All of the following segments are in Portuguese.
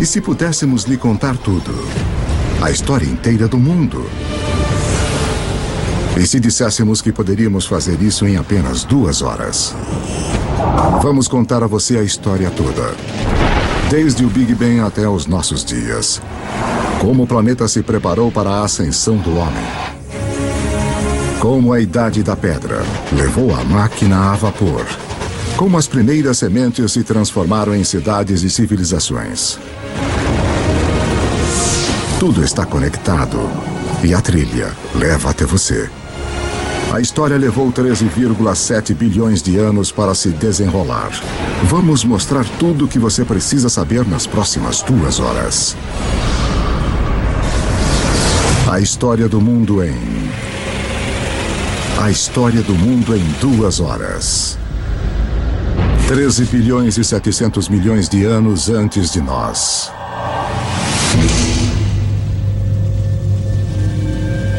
E se pudéssemos lhe contar tudo? A história inteira do mundo? E se disséssemos que poderíamos fazer isso em apenas 2 horas? Vamos contar a você a história toda. Desde o Big Bang até os nossos dias. Como o planeta se preparou para a ascensão do homem. Como a Idade da Pedra levou a máquina a vapor. Como as primeiras sementes se transformaram em cidades e civilizações. Tudo está conectado e a trilha leva até você. A história levou 13,7 bilhões de anos para se desenrolar. Vamos mostrar tudo o que você precisa saber nas próximas 2 horas. A história do mundo em... A história do mundo em 2 horas. 13 bilhões e 700 milhões de anos antes de nós.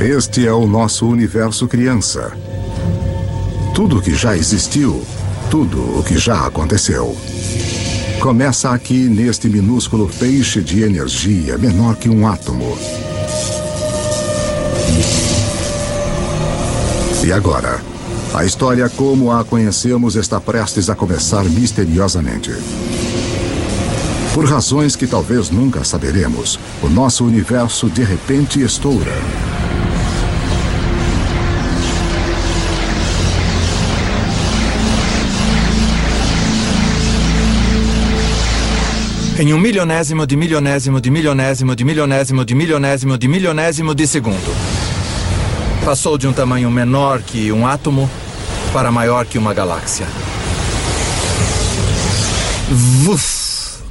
Este é o nosso universo criança. Tudo o que já existiu, tudo o que já aconteceu. Começa aqui neste minúsculo feixe de energia menor que um átomo. E agora, a história como a conhecemos está prestes a começar misteriosamente. Por razões que talvez nunca saberemos, o nosso universo de repente estoura. Em 1 milionésimo de milionésimo de milionésimo de milionésimo de milionésimo de milionésimo de segundo. Passou de um tamanho menor que um átomo para maior que uma galáxia. Vuf!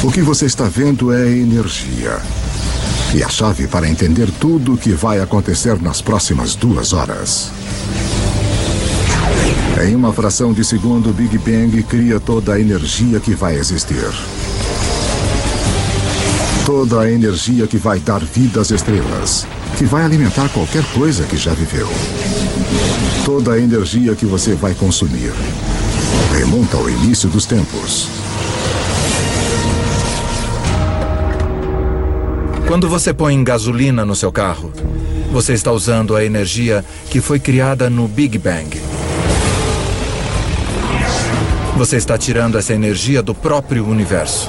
O que você está vendo é energia. E a chave para entender tudo o que vai acontecer nas próximas 2 horas. Em uma fração de segundo, o Big Bang cria toda a energia que vai existir. Toda a energia que vai dar vida às estrelas, que vai alimentar qualquer coisa que já viveu. Toda a energia que você vai consumir remonta ao início dos tempos. Quando você põe gasolina no seu carro, você está usando a energia que foi criada no Big Bang. Você está tirando essa energia do próprio universo.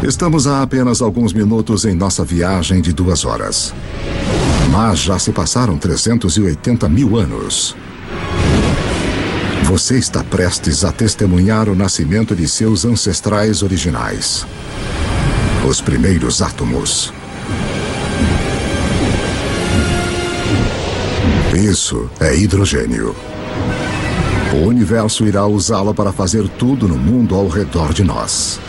Estamos há apenas alguns minutos em nossa viagem de 2 horas. Mas já se passaram 380 mil anos. Você está prestes a testemunhar o nascimento de seus ancestrais originais. Os primeiros átomos. Isso é hidrogênio. O universo irá usá-lo para fazer tudo no mundo ao redor de nós.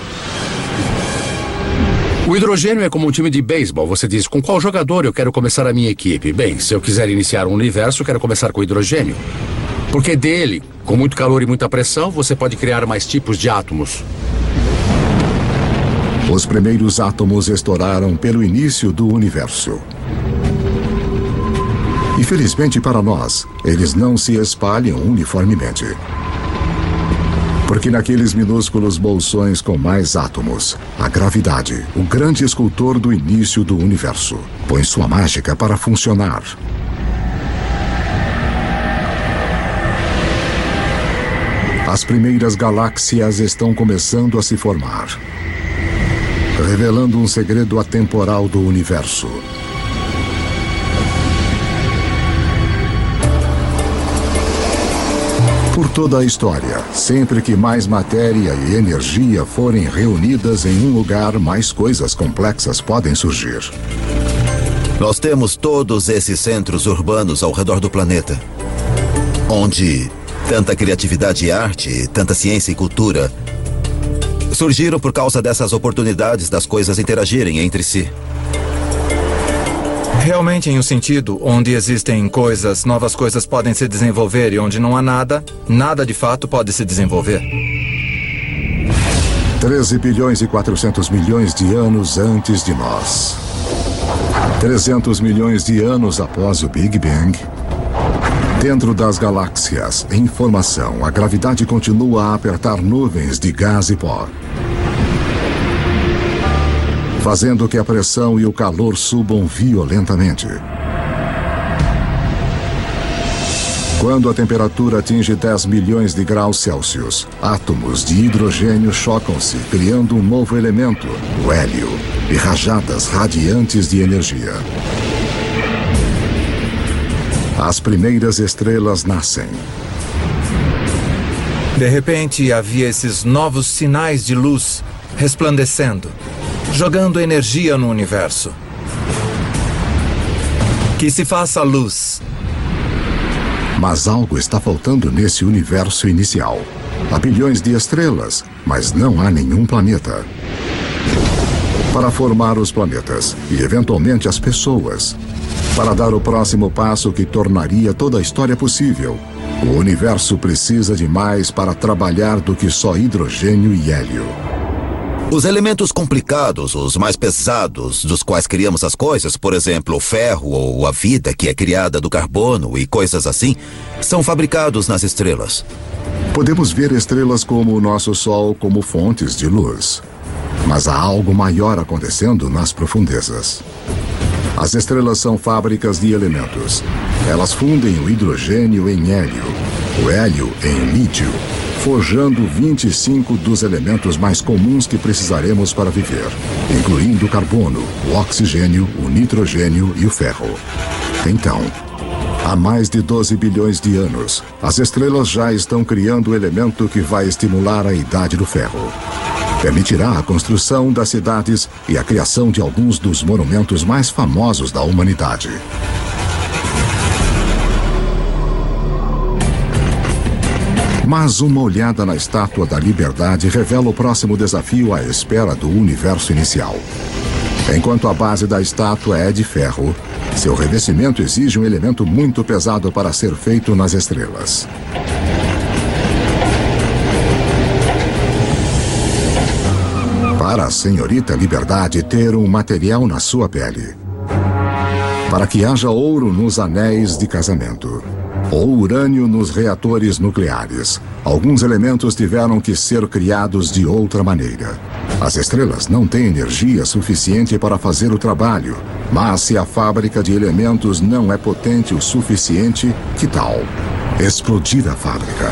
O hidrogênio é como um time de beisebol. Você diz, com qual jogador eu quero começar a minha equipe? Bem, se eu quiser iniciar um universo, eu quero começar com hidrogênio. Porque dele, com muito calor e muita pressão, você pode criar mais tipos de átomos. Os primeiros átomos estouraram pelo início do universo. E felizmente para nós, eles não se espalham uniformemente. Porque naqueles minúsculos bolsões com mais átomos, a gravidade, o grande escultor do início do universo, põe sua mágica para funcionar. As primeiras galáxias estão começando a se formar, revelando um segredo atemporal do universo. Por toda a história, sempre que mais matéria e energia forem reunidas em um lugar, mais coisas complexas podem surgir. Nós temos todos esses centros urbanos ao redor do planeta, onde tanta criatividade e arte, tanta ciência e cultura surgiram por causa dessas oportunidades das coisas interagirem entre si. Realmente em um sentido onde existem coisas, novas coisas podem se desenvolver e onde não há nada, nada de fato pode se desenvolver. 13 bilhões e 400 milhões de anos antes de nós. 300 milhões de anos após o Big Bang, dentro das galáxias, em formação, a gravidade continua a apertar nuvens de gás e pó, fazendo que a pressão e o calor subam violentamente. Quando a temperatura atinge 10 milhões de graus Celsius, átomos de hidrogênio chocam-se, criando um novo elemento, o hélio, e rajadas radiantes de energia. As primeiras estrelas nascem. De repente, havia esses novos sinais de luz resplandecendo, jogando energia no universo. Que se faça luz. Mas algo está faltando nesse universo inicial. Há bilhões de estrelas, mas não há nenhum planeta. Para formar os planetas e, eventualmente, as pessoas, para dar o próximo passo que tornaria toda a história possível, o universo precisa de mais para trabalhar do que só hidrogênio e hélio. Os elementos complicados, os mais pesados, dos quais criamos as coisas, por exemplo, o ferro ou a vida que é criada do carbono e coisas assim, são fabricados nas estrelas. Podemos ver estrelas como o nosso Sol como fontes de luz. Mas há algo maior acontecendo nas profundezas. As estrelas são fábricas de elementos. Elas fundem o hidrogênio em hélio, o hélio em lítio, forjando 25 dos elementos mais comuns que precisaremos para viver, incluindo o carbono, o oxigênio, o nitrogênio e o ferro. Então, há mais de 12 bilhões de anos, as estrelas já estão criando o elemento que vai estimular a idade do ferro. Permitirá a construção das cidades e a criação de alguns dos monumentos mais famosos da humanidade. Mas uma olhada na Estátua da Liberdade revela o próximo desafio à espera do universo inicial. Enquanto a base da estátua é de ferro, seu revestimento exige um elemento muito pesado para ser feito nas estrelas. Para a senhorita Liberdade ter um material na sua pele. Para que haja ouro nos anéis de casamento. Ou urânio nos reatores nucleares. Alguns elementos tiveram que ser criados de outra maneira. As estrelas não têm energia suficiente para fazer o trabalho, mas se a fábrica de elementos não é potente o suficiente, que tal explodir a fábrica?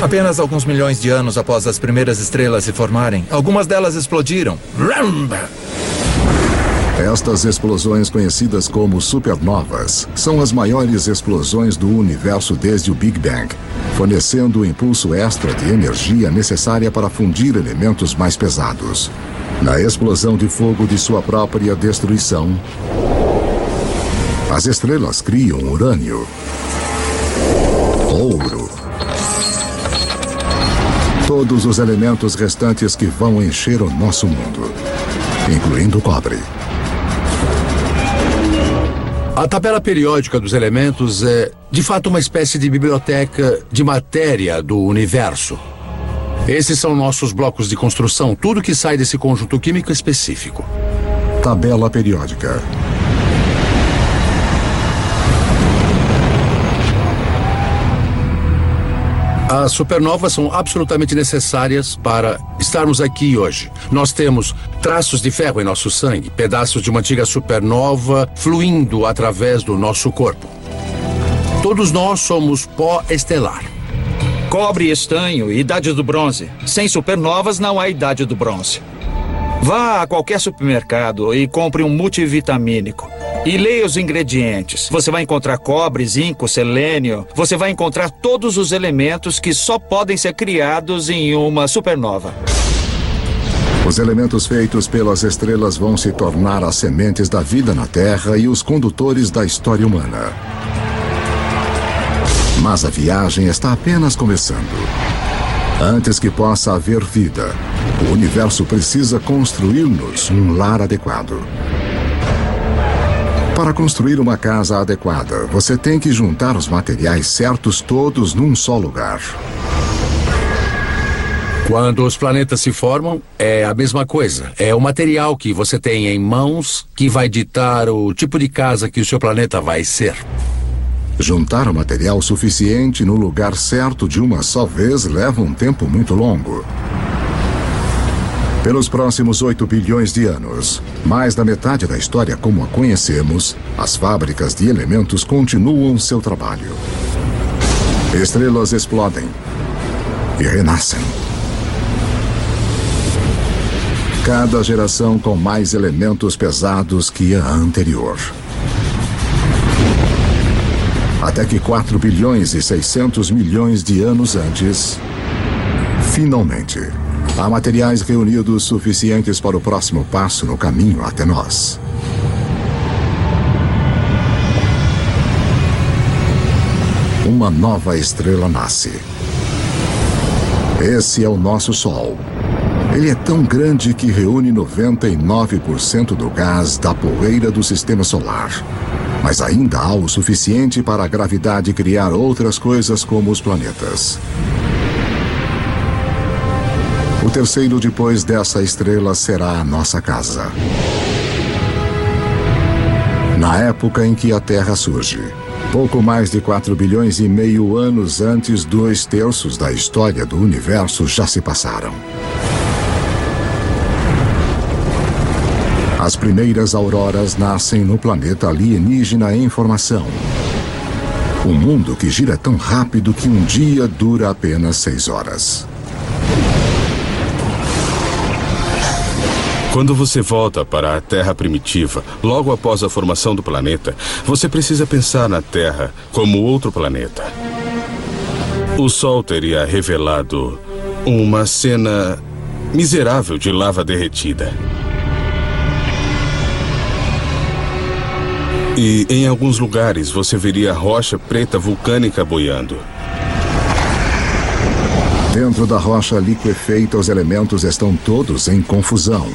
Apenas alguns milhões de anos após as primeiras estrelas se formarem, algumas delas explodiram. Estas explosões, conhecidas como supernovas, são as maiores explosões do universo desde o Big Bang, fornecendo o impulso extra de energia necessária para fundir elementos mais pesados. Na explosão de fogo de sua própria destruição, as estrelas criam urânio, ouro, todos os elementos restantes que vão encher o nosso mundo, incluindo o cobre. A tabela periódica dos elementos é, de fato, uma espécie de biblioteca de matéria do universo. Esses são nossos blocos de construção, tudo que sai desse conjunto químico específico. Tabela periódica. As supernovas são absolutamente necessárias para estarmos aqui hoje. Nós temos traços de ferro em nosso sangue, pedaços de uma antiga supernova fluindo através do nosso corpo. Todos nós somos pó estelar. Cobre e estanho, idade do bronze. Sem supernovas não há idade do bronze. Vá a qualquer supermercado e compre um multivitamínico. E leia os ingredientes. Você vai encontrar cobre, zinco, selênio. Você vai encontrar todos os elementos que só podem ser criados em uma supernova. Os elementos feitos pelas estrelas vão se tornar as sementes da vida na Terra e os condutores da história humana. Mas a viagem está apenas começando. Antes que possa haver vida, o universo precisa construir-nos um lar adequado. Para construir uma casa adequada, você tem que juntar os materiais certos todos num só lugar. Quando os planetas se formam, é a mesma coisa. É o material que você tem em mãos que vai ditar o tipo de casa que o seu planeta vai ser. Juntar o material suficiente no lugar certo de uma só vez leva um tempo muito longo. Pelos próximos 8 bilhões de anos, mais da metade da história como a conhecemos, as fábricas de elementos continuam seu trabalho. Estrelas explodem e renascem. Cada geração com mais elementos pesados que a anterior. Até que 4 bilhões e 600 milhões de anos antes, finalmente, há materiais reunidos suficientes para o próximo passo no caminho até nós. Uma nova estrela nasce. Esse é o nosso Sol. Ele é tão grande que reúne 99% do gás da poeira do sistema solar. Mas ainda há o suficiente para a gravidade criar outras coisas como os planetas. O terceiro depois dessa estrela será a nossa casa. Na época em que a Terra surge, pouco mais de 4 bilhões e meio anos antes, 2/3 da história do universo já se passaram. As primeiras auroras nascem no planeta alienígena em formação. Um mundo que gira tão rápido que um dia dura apenas 6 horas. Quando você volta para a Terra primitiva, logo após a formação do planeta, você precisa pensar na Terra como outro planeta. O Sol teria revelado uma cena miserável de lava derretida. E em alguns lugares você veria rocha preta vulcânica boiando. Dentro da rocha liquefeita, os elementos estão todos em confusão.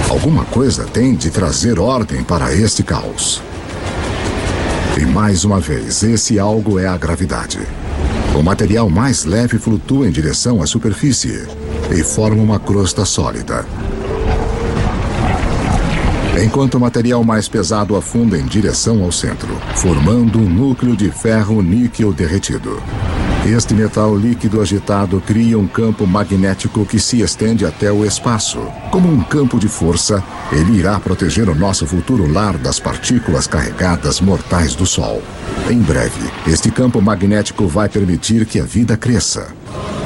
Alguma coisa tem de trazer ordem para este caos. E mais uma vez, esse algo é a gravidade. O material mais leve flutua em direção à superfície e forma uma crosta sólida. Enquanto o material mais pesado afunda em direção ao centro, formando um núcleo de ferro-níquel derretido. Este metal líquido agitado cria um campo magnético que se estende até o espaço. Como um campo de força, ele irá proteger o nosso futuro lar das partículas carregadas mortais do Sol. Em breve, este campo magnético vai permitir que a vida cresça.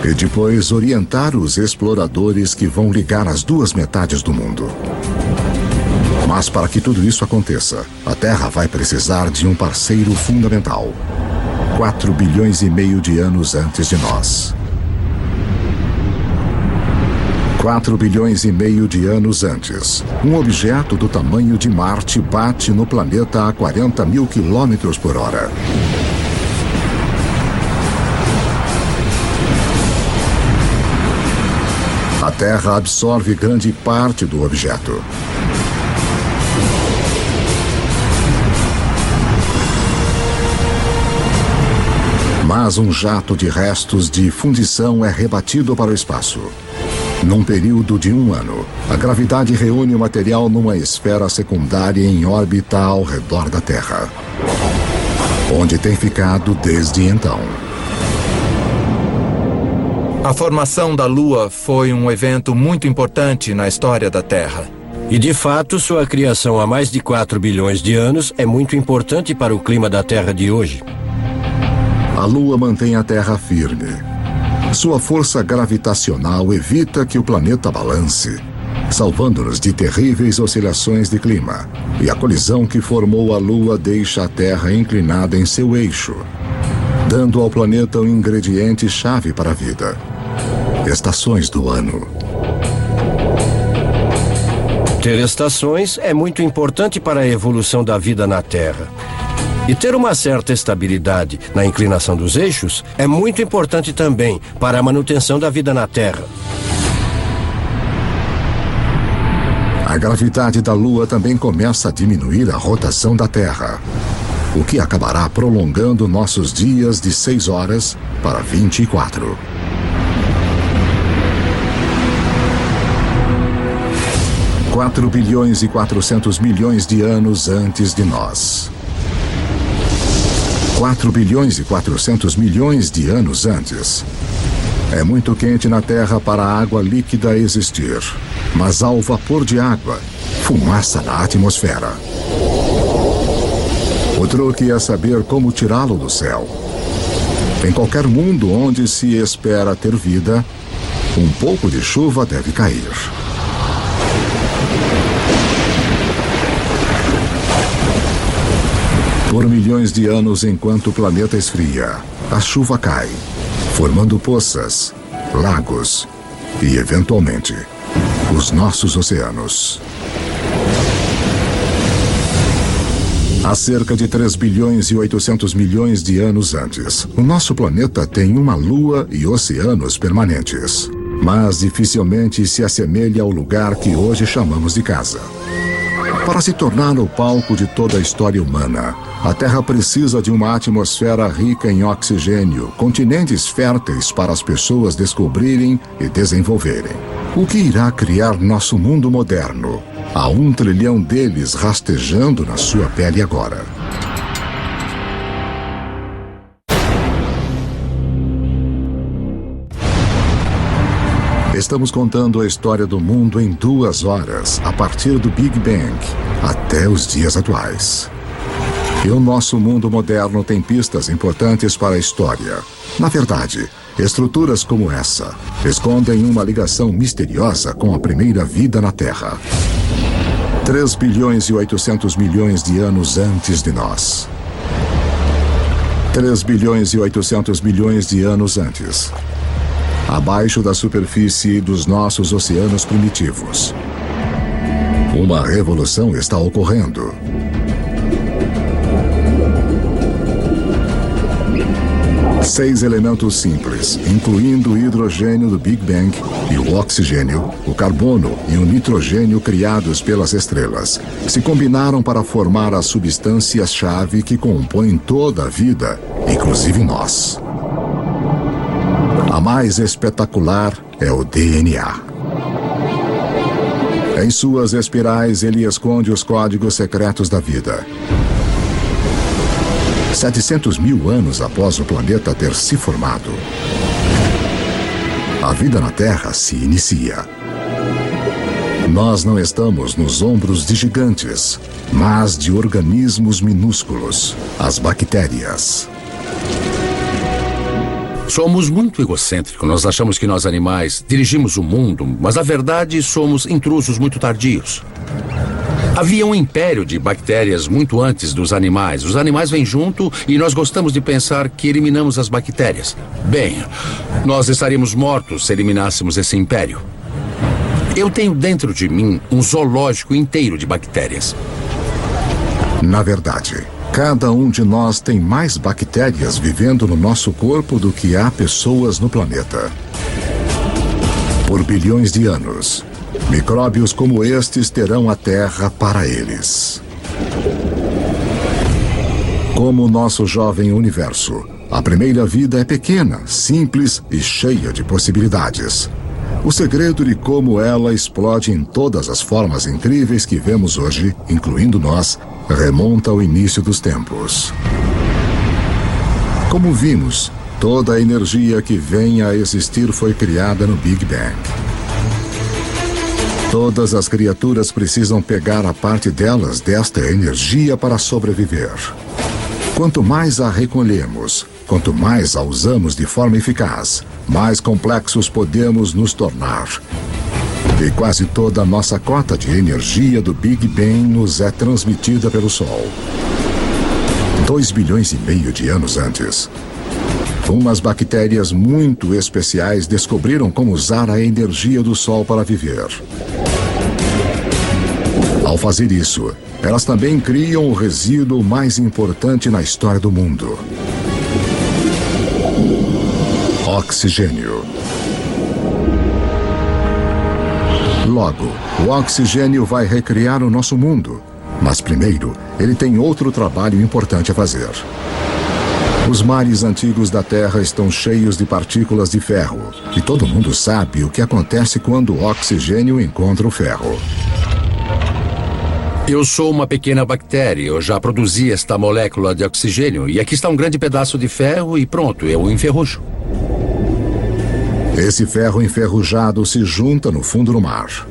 E depois orientar os exploradores que vão ligar as duas metades do mundo. Mas para que tudo isso aconteça, a Terra vai precisar de um parceiro fundamental. 4 bilhões e meio de anos antes de nós. 4 bilhões e meio de anos antes, um objeto do tamanho de Marte bate no planeta a 40 mil quilômetros por hora. A Terra absorve grande parte do objeto. Mas um jato de restos de fundição é rebatido para o espaço. Num período de 1 ano, a gravidade reúne o material numa esfera secundária em órbita ao redor da Terra, onde tem ficado desde então. A formação da Lua foi um evento muito importante na história da Terra. E de fato, sua criação há mais de 4 bilhões de anos é muito importante para o clima da Terra de hoje. A Lua mantém a Terra firme. Sua força gravitacional evita que o planeta balance, salvando-nos de terríveis oscilações de clima. E a colisão que formou a Lua deixa a Terra inclinada em seu eixo, dando ao planeta um ingrediente-chave para a vida: estações do ano. Ter estações é muito importante para a evolução da vida na Terra. E ter uma certa estabilidade na inclinação dos eixos é muito importante também para a manutenção da vida na Terra. A gravidade da Lua também começa a diminuir a rotação da Terra, o que acabará prolongando nossos dias de 6 horas para 24. 4 bilhões e 400 milhões de anos antes de nós. 4 bilhões e 400 milhões de anos antes. É muito quente na Terra para a água líquida existir, mas há o vapor de água, fumaça na atmosfera. O truque é saber como tirá-lo do céu. Em qualquer mundo onde se espera ter vida, um pouco de chuva deve cair. Por milhões de anos, enquanto o planeta esfria, a chuva cai, formando poças, lagos e, eventualmente, os nossos oceanos. Há cerca de 3 bilhões e 800 milhões de anos antes, o nosso planeta tem uma lua e oceanos permanentes, mas dificilmente se assemelha ao lugar que hoje chamamos de casa. Para se tornar o palco de toda a história humana, a Terra precisa de uma atmosfera rica em oxigênio, continentes férteis para as pessoas descobrirem e desenvolverem. O que irá criar nosso mundo moderno? Há 1 trilhão deles rastejando na sua pele agora. Estamos contando a história do mundo em 2 horas, a partir do Big Bang até os dias atuais. E o nosso mundo moderno tem pistas importantes para a história. Na verdade, estruturas como essa escondem uma ligação misteriosa com a primeira vida na Terra. 3 bilhões e 800 milhões de anos antes de nós. 3 bilhões e 800 milhões de anos antes. Abaixo da superfície dos nossos oceanos primitivos. Uma revolução está ocorrendo. Seis elementos simples, incluindo o hidrogênio do Big Bang e o oxigênio, o carbono e o nitrogênio criados pelas estrelas, se combinaram para formar as substâncias-chave que compõem toda a vida, inclusive nós. A mais espetacular é o DNA. Em suas espirais, ele esconde os códigos secretos da vida. 700 mil anos após o planeta ter se formado, a vida na Terra se inicia. Nós não estamos nos ombros de gigantes, mas de organismos minúsculos, as bactérias. Somos muito egocêntricos. Nós achamos que nós animais dirigimos o mundo, mas na verdade somos intrusos muito tardios. Havia um império de bactérias muito antes dos animais. Os animais vêm junto e nós gostamos de pensar que eliminamos as bactérias. Bem, nós estaríamos mortos se eliminássemos esse império. Eu tenho dentro de mim um zoológico inteiro de bactérias. Na verdade, cada um de nós tem mais bactérias vivendo no nosso corpo do que há pessoas no planeta. Por bilhões de anos, micróbios como estes terão a Terra para eles. Como o nosso jovem universo, a primeira vida é pequena, simples e cheia de possibilidades. O segredo de como ela explode em todas as formas incríveis que vemos hoje, incluindo nós, remonta ao início dos tempos. Como vimos, toda a energia que vem a existir foi criada no Big Bang. Todas as criaturas precisam pegar a parte delas desta energia para sobreviver. Quanto mais a recolhemos, quanto mais a usamos de forma eficaz, mais complexos podemos nos tornar. E quase toda a nossa cota de energia do Big Bang nos é transmitida pelo Sol. 2,5 bilhões de anos antes, umas bactérias muito especiais descobriram como usar a energia do Sol para viver. Ao fazer isso, elas também criam o resíduo mais importante na história do mundo: oxigênio. Logo, o oxigênio vai recriar o nosso mundo. Mas primeiro, ele tem outro trabalho importante a fazer. Os mares antigos da Terra estão cheios de partículas de ferro. E todo mundo sabe o que acontece quando o oxigênio encontra o ferro. Eu sou uma pequena bactéria. Eu já produzi esta molécula de oxigênio. E aqui está um grande pedaço de ferro e pronto, eu o enferrujo. Esse ferro enferrujado se junta no fundo do mar.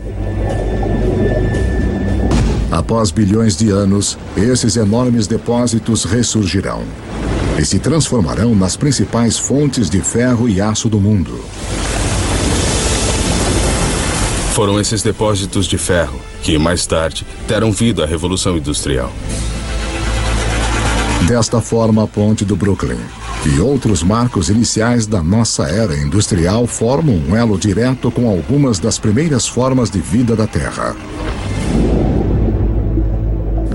Após bilhões de anos, esses enormes depósitos ressurgirão e se transformarão nas principais fontes de ferro e aço do mundo. Foram esses depósitos de ferro que, mais tarde, deram vida à Revolução Industrial. Desta forma, a Ponte do Brooklyn e outros marcos iniciais da nossa era industrial formam um elo direto com algumas das primeiras formas de vida da Terra.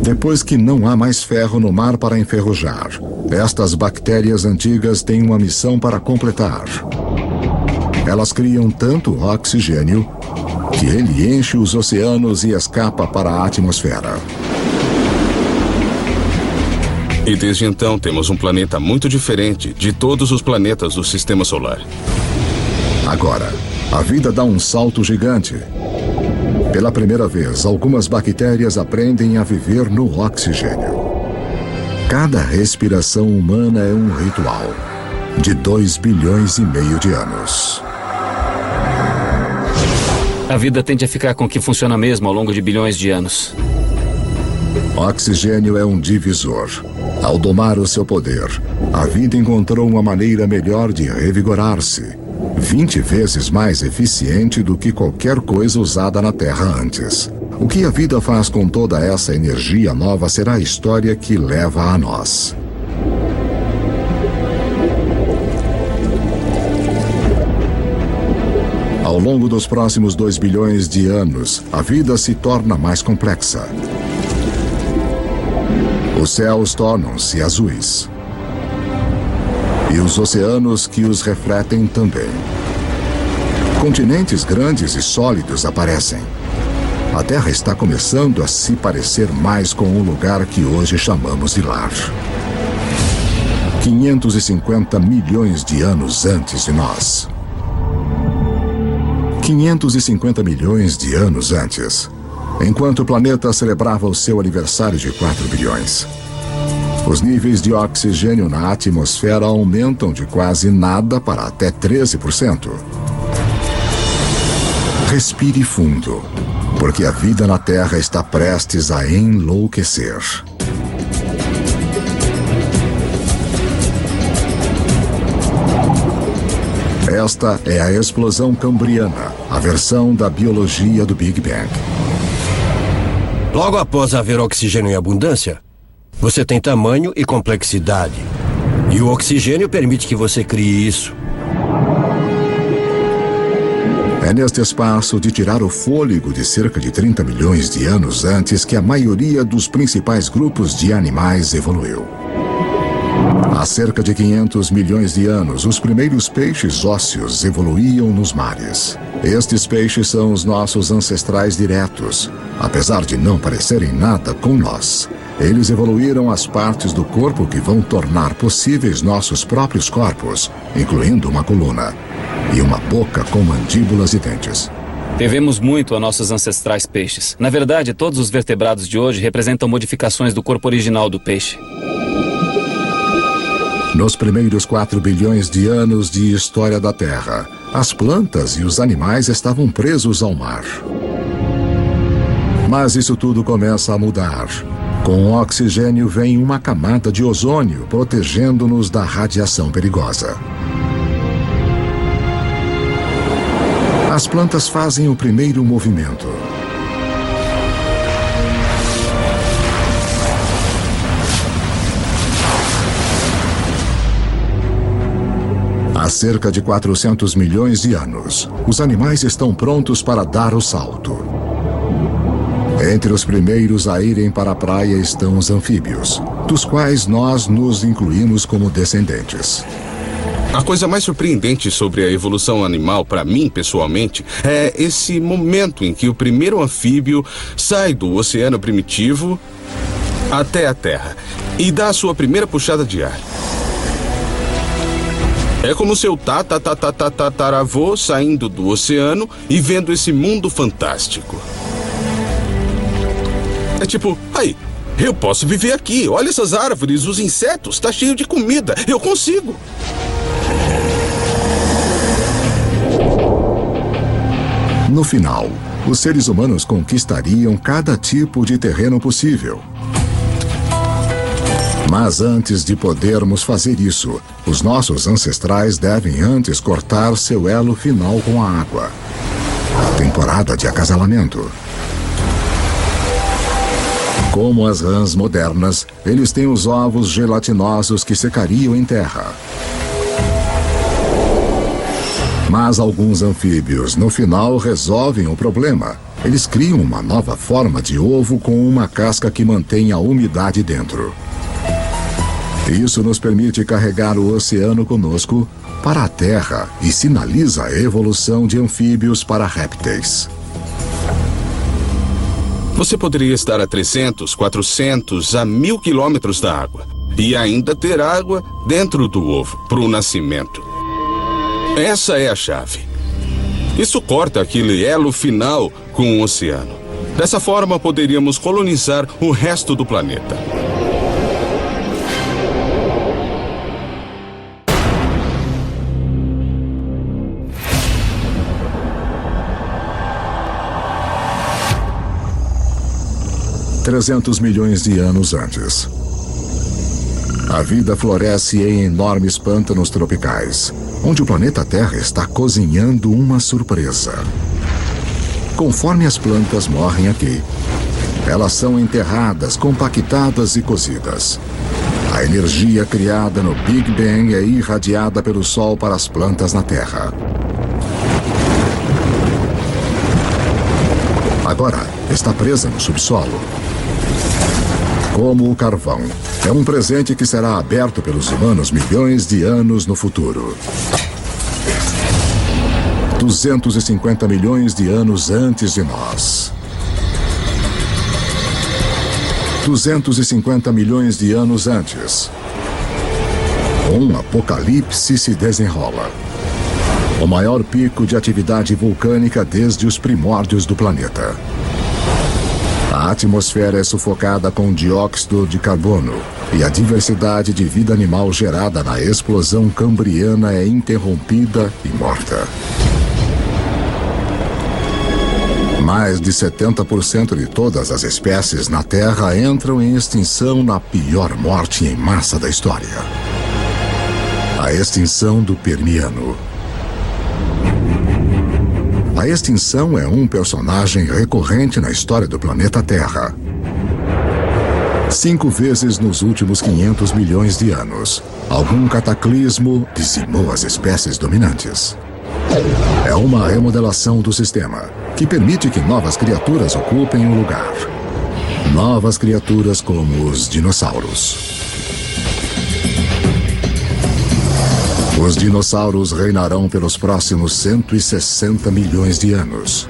Depois que não há mais ferro no mar para enferrujar, estas bactérias antigas têm uma missão para completar. Elas criam tanto oxigênio que ele enche os oceanos e escapa para a atmosfera. E desde então temos um planeta muito diferente de todos os planetas do Sistema Solar. Agora, a vida dá um salto gigante. Pela primeira vez, algumas bactérias aprendem a viver no oxigênio. Cada respiração humana é um ritual de 2,5 bilhões de anos. A vida tende a ficar com o que funciona mesmo ao longo de bilhões de anos. Oxigênio é um divisor. Ao domar o seu poder, a vida encontrou uma maneira melhor de revigorar-se, 20 vezes mais eficiente do que qualquer coisa usada na Terra antes. O que a vida faz com toda essa energia nova será a história que leva a nós. Ao longo dos próximos 2 bilhões de anos, a vida se torna mais complexa. Os céus tornam-se azuis. E os oceanos que os refletem também. Continentes grandes e sólidos aparecem. A Terra está começando a se parecer mais com o lugar que hoje chamamos de lar. 550 milhões de anos antes de nós. 550 milhões de anos antes, enquanto o planeta celebrava o seu aniversário de 4 bilhões. Os níveis de oxigênio na atmosfera aumentam de quase nada para até 13%. Respire fundo, porque a vida na Terra está prestes a enlouquecer. Esta é a explosão cambriana, a versão da biologia do Big Bang. Logo após haver oxigênio em abundância, você tem tamanho e complexidade. E o oxigênio permite que você crie isso. É neste espaço de tirar o fôlego de cerca de 30 milhões de anos antes que a maioria dos principais grupos de animais evoluiu. Há cerca de 500 milhões de anos, os primeiros peixes ósseos evoluíam nos mares. Estes peixes são os nossos ancestrais diretos, apesar de não parecerem nada com nós. Eles evoluíram as partes do corpo que vão tornar possíveis nossos próprios corpos, incluindo uma coluna e uma boca com mandíbulas e dentes. Devemos muito a nossos ancestrais peixes. Na verdade, todos os vertebrados de hoje representam modificações do corpo original do peixe. Nos primeiros 4 bilhões de anos de história da Terra, as plantas e os animais estavam presos ao mar. Mas isso tudo começa a mudar. Com o oxigênio vem uma camada de ozônio protegendo-nos da radiação perigosa. As plantas fazem o primeiro movimento. Há cerca de 400 milhões de anos, os animais estão prontos para dar o salto. Entre os primeiros a irem para a praia estão os anfíbios, dos quais nós nos incluímos como descendentes. A coisa mais surpreendente sobre a evolução animal, para mim, pessoalmente, é esse momento em que o primeiro anfíbio sai do oceano primitivo até a Terra e dá a sua primeira puxada de ar. É como seu tataravô saindo do oceano e vendo esse mundo fantástico. É tipo, aí, eu posso viver aqui. Olha essas árvores, os insetos, tá cheio de comida. Eu consigo. No final, os seres humanos conquistariam cada tipo de terreno possível. Mas antes de podermos fazer isso, os nossos ancestrais devem antes cortar seu elo final com a água. A temporada de acasalamento. Como as rãs modernas, eles têm os ovos gelatinosos que secariam em terra. Mas alguns anfíbios, no final, resolvem o problema. Eles criam uma nova forma de ovo com uma casca que mantém a umidade dentro. Isso nos permite carregar o oceano conosco para a Terra e sinaliza a evolução de anfíbios para répteis. Você poderia estar a 300, 400, a 1000 quilômetros da água e ainda ter água dentro do ovo para o nascimento. Essa é a chave. Isso corta aquele elo final com o oceano. Dessa forma, poderíamos colonizar o resto do planeta. $300 milhões de anos antes. A vida floresce em enormes pântanos tropicais, onde o planeta Terra está cozinhando uma surpresa. Conforme as plantas morrem aqui, elas são enterradas, compactadas e cozidas. A energia criada no Big Bang é irradiada pelo Sol para as plantas na Terra. Agora está presa no subsolo. Como o carvão, é um presente que será aberto pelos humanos milhões de anos no futuro. 250 milhões de anos antes de nós. 250 milhões de anos antes. Um apocalipse se desenrola. O maior pico de atividade vulcânica desde os primórdios do planeta. A atmosfera é sufocada com dióxido de carbono e a diversidade de vida animal gerada na explosão cambriana é interrompida e morta. Mais de 70% de todas as espécies na Terra entram em extinção na pior morte em massa da história. A extinção do Permiano. A extinção é um personagem recorrente na história do planeta Terra. 5 vezes nos últimos 500 milhões de anos, algum cataclismo dizimou as espécies dominantes. É uma remodelação do sistema, que permite que novas criaturas ocupem o lugar. Novas criaturas como os dinossauros. Os dinossauros reinarão pelos próximos 160 milhões de anos.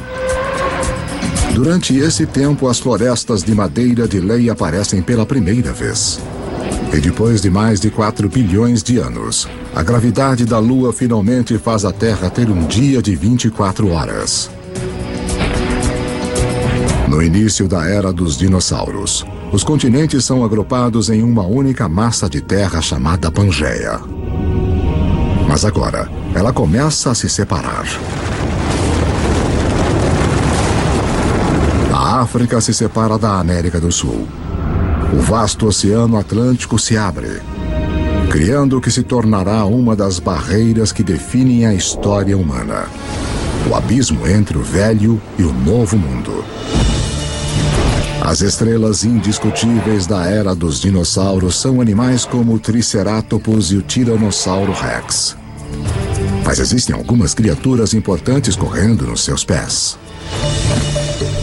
Durante esse tempo, as florestas de madeira de lei aparecem pela primeira vez. E depois de mais de 4 bilhões de anos, a gravidade da Lua finalmente faz a Terra ter um dia de 24 horas. No início da era dos dinossauros, os continentes são agrupados em uma única massa de terra chamada Pangeia. Mas agora, ela começa a se separar. A África se separa da América do Sul. O vasto Oceano Atlântico se abre, criando o que se tornará uma das barreiras que definem a história humana. O abismo entre o velho e o novo mundo. As estrelas indiscutíveis da era dos dinossauros são animais como o Triceratopus e o Tiranossauro Rex. Mas existem algumas criaturas importantes correndo nos seus pés.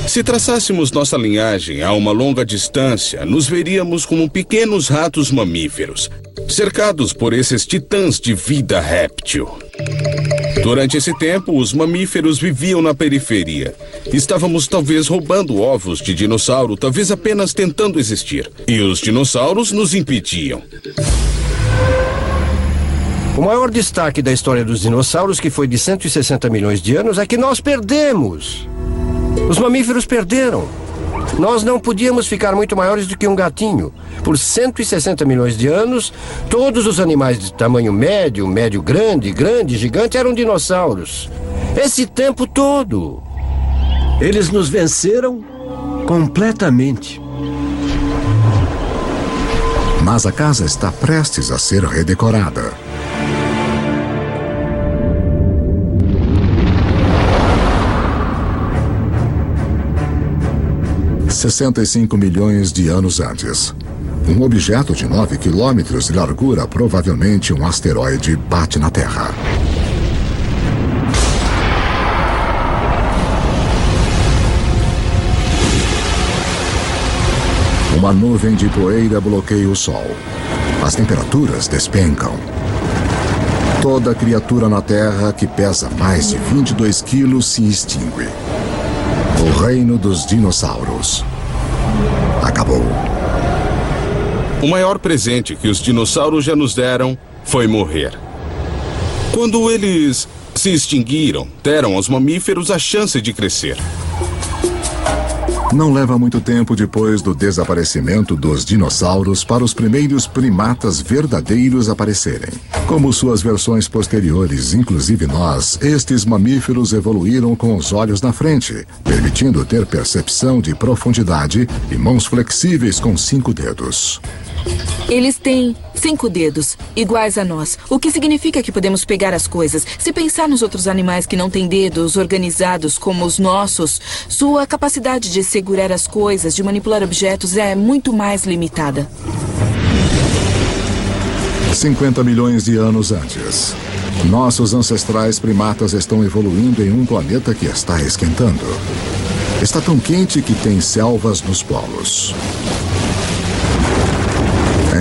Se traçássemos nossa linhagem a uma longa distância, nos veríamos como pequenos ratos mamíferos, cercados por esses titãs de vida réptil. Durante esse tempo, os mamíferos viviam na periferia. Estávamos talvez roubando ovos de dinossauro, talvez apenas tentando existir. E os dinossauros nos impediam. O maior destaque da história dos dinossauros, que foi de 160 milhões de anos, é que nós perdemos. Os mamíferos perderam. Nós não podíamos ficar muito maiores do que um gatinho. Por 160 milhões de anos, todos os animais de tamanho médio, médio grande, grande, gigante eram dinossauros. Esse tempo todo. Eles nos venceram completamente. Mas a casa está prestes a ser redecorada. $65 milhões de anos antes. Um objeto de 9 quilômetros de largura, provavelmente um asteroide, bate na Terra. Uma nuvem de poeira bloqueia o Sol. As temperaturas despencam. Toda criatura na Terra que pesa mais de 22 quilos se extingue. O reino dos dinossauros acabou. O maior presente que os dinossauros já nos deram foi morrer. Quando eles se extinguiram, deram aos mamíferos a chance de crescer. Não leva muito tempo depois do desaparecimento dos dinossauros para os primeiros primatas verdadeiros aparecerem. Como suas versões posteriores, inclusive nós, estes mamíferos evoluíram com os olhos na frente, permitindo ter percepção de profundidade e mãos flexíveis com 5 dedos. Eles têm 5 dedos, iguais a nós, o que significa que podemos pegar as coisas. Se pensar nos outros animais que não têm dedos organizados como os nossos, sua capacidade de segurar as coisas, de manipular objetos é muito mais limitada. 50 milhões de anos antes. Nossos ancestrais primatas estão evoluindo em um planeta que está esquentando. Está tão quente que tem selvas nos polos.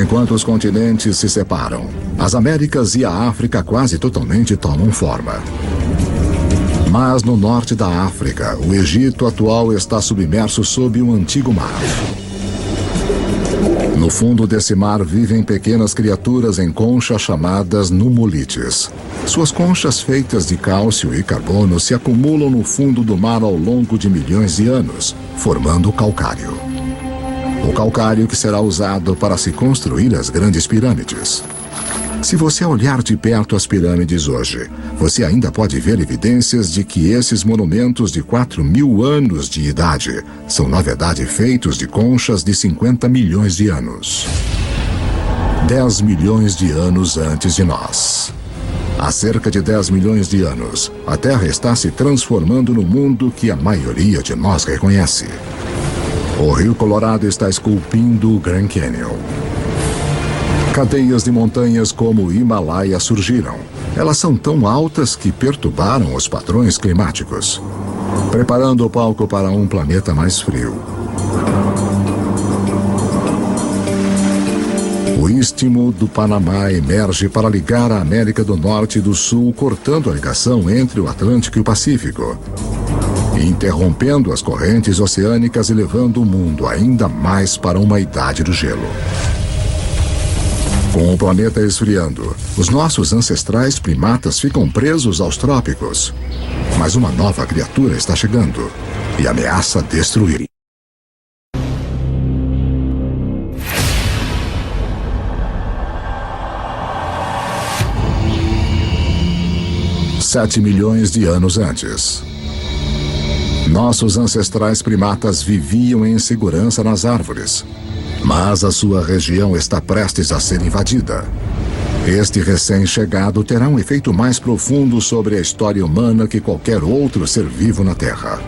Enquanto os continentes se separam, as Américas e a África quase totalmente tomam forma. Mas no norte da África, o Egito atual está submerso sob um antigo mar. No fundo desse mar vivem pequenas criaturas em conchas chamadas nummulites. Suas conchas feitas de cálcio e carbono se acumulam no fundo do mar ao longo de milhões de anos, formando o calcário. O calcário que será usado para se construir as grandes pirâmides. Se você olhar de perto as pirâmides hoje, você ainda pode ver evidências de que esses monumentos de 4.000 anos de idade são, na verdade, feitos de conchas de 50 milhões de anos. 10 milhões de anos antes de nós. Há cerca de 10 milhões de anos, a Terra está se transformando no mundo que a maioria de nós reconhece. O Rio Colorado está esculpindo o Grand Canyon. Cadeias de montanhas como o Himalaia surgiram. Elas são tão altas que perturbaram os padrões climáticos, preparando o palco para um planeta mais frio. O Istmo do Panamá emerge para ligar a América do Norte e do Sul, cortando a ligação entre o Atlântico e o Pacífico, interrompendo as correntes oceânicas e levando o mundo ainda mais para uma idade do gelo. Com o planeta esfriando, os nossos ancestrais primatas ficam presos aos trópicos. Mas uma nova criatura está chegando e ameaça destruir. $7 milhões de anos antes. Nossos ancestrais primatas viviam em segurança nas árvores, mas a sua região está prestes a ser invadida. Este recém-chegado terá um efeito mais profundo sobre a história humana que qualquer outro ser vivo na Terra.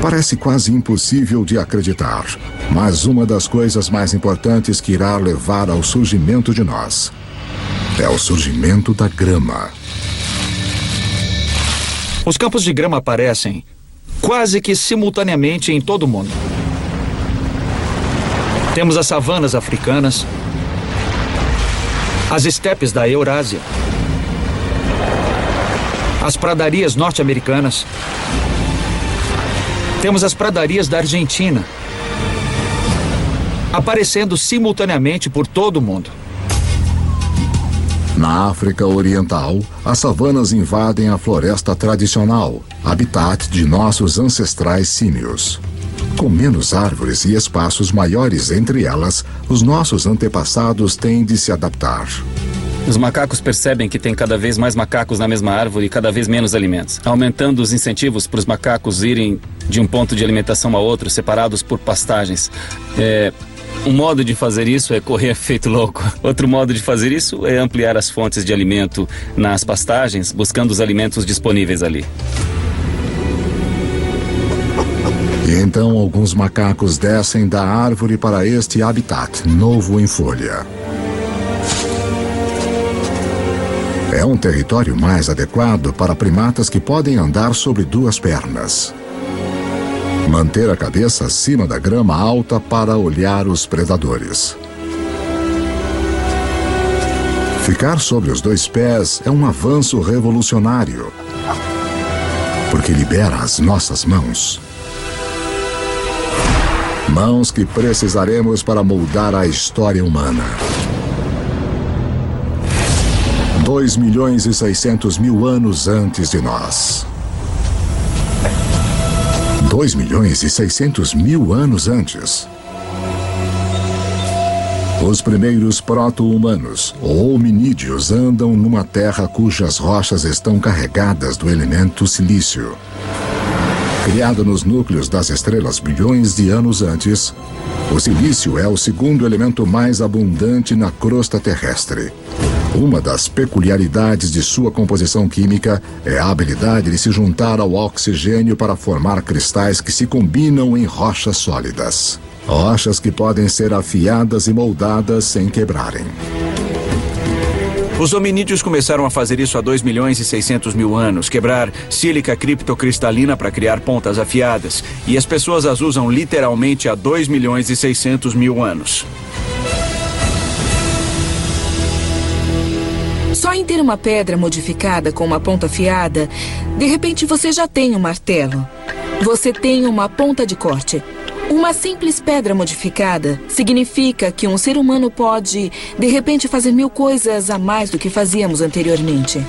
Parece quase impossível de acreditar, mas uma das coisas mais importantes que irá levar ao surgimento de nós é o surgimento da grama. Os campos de grama aparecem quase que simultaneamente em todo o mundo. Temos as savanas africanas, as estepes da Eurásia, as pradarias norte-americanas, temos as pradarias da Argentina, aparecendo simultaneamente por todo o mundo. Na África Oriental, as savanas invadem a floresta tradicional, habitat de nossos ancestrais símios. Com menos árvores e espaços maiores entre elas, os nossos antepassados têm de se adaptar. Os macacos percebem que tem cada vez mais macacos na mesma árvore e cada vez menos alimentos, aumentando os incentivos para os macacos irem de um ponto de alimentação a outro, separados por pastagens. Um modo de fazer isso é correr feito louco. Outro modo de fazer isso é ampliar as fontes de alimento nas pastagens, buscando os alimentos disponíveis ali. E então alguns macacos descem da árvore para este habitat novo em folha. É um território mais adequado para primatas que podem andar sobre duas pernas. Manter a cabeça acima da grama alta para olhar os predadores. Ficar sobre os dois pés é um avanço revolucionário, porque libera as nossas mãos. Mãos que precisaremos para moldar a história humana. 2.600.000 anos antes de nós. 2.600.000 anos antes. Os primeiros proto-humanos, ou hominídeos, andam numa terra cujas rochas estão carregadas do elemento silício. Criado nos núcleos das estrelas bilhões de anos antes, o silício é o segundo elemento mais abundante na crosta terrestre. Uma das peculiaridades de sua composição química é a habilidade de se juntar ao oxigênio para formar cristais que se combinam em rochas sólidas. Rochas que podem ser afiadas e moldadas sem quebrarem. Os hominídeos começaram a fazer isso há 2.600.000 anos, quebrar sílica criptocristalina para criar pontas afiadas. E as pessoas as usam literalmente há 2.600.000 anos. Só em ter uma pedra modificada com uma ponta afiada, de repente você já tem um martelo. Você tem uma ponta de corte. Uma simples pedra modificada significa que um ser humano pode, de repente, fazer 1000 coisas a mais do que fazíamos anteriormente.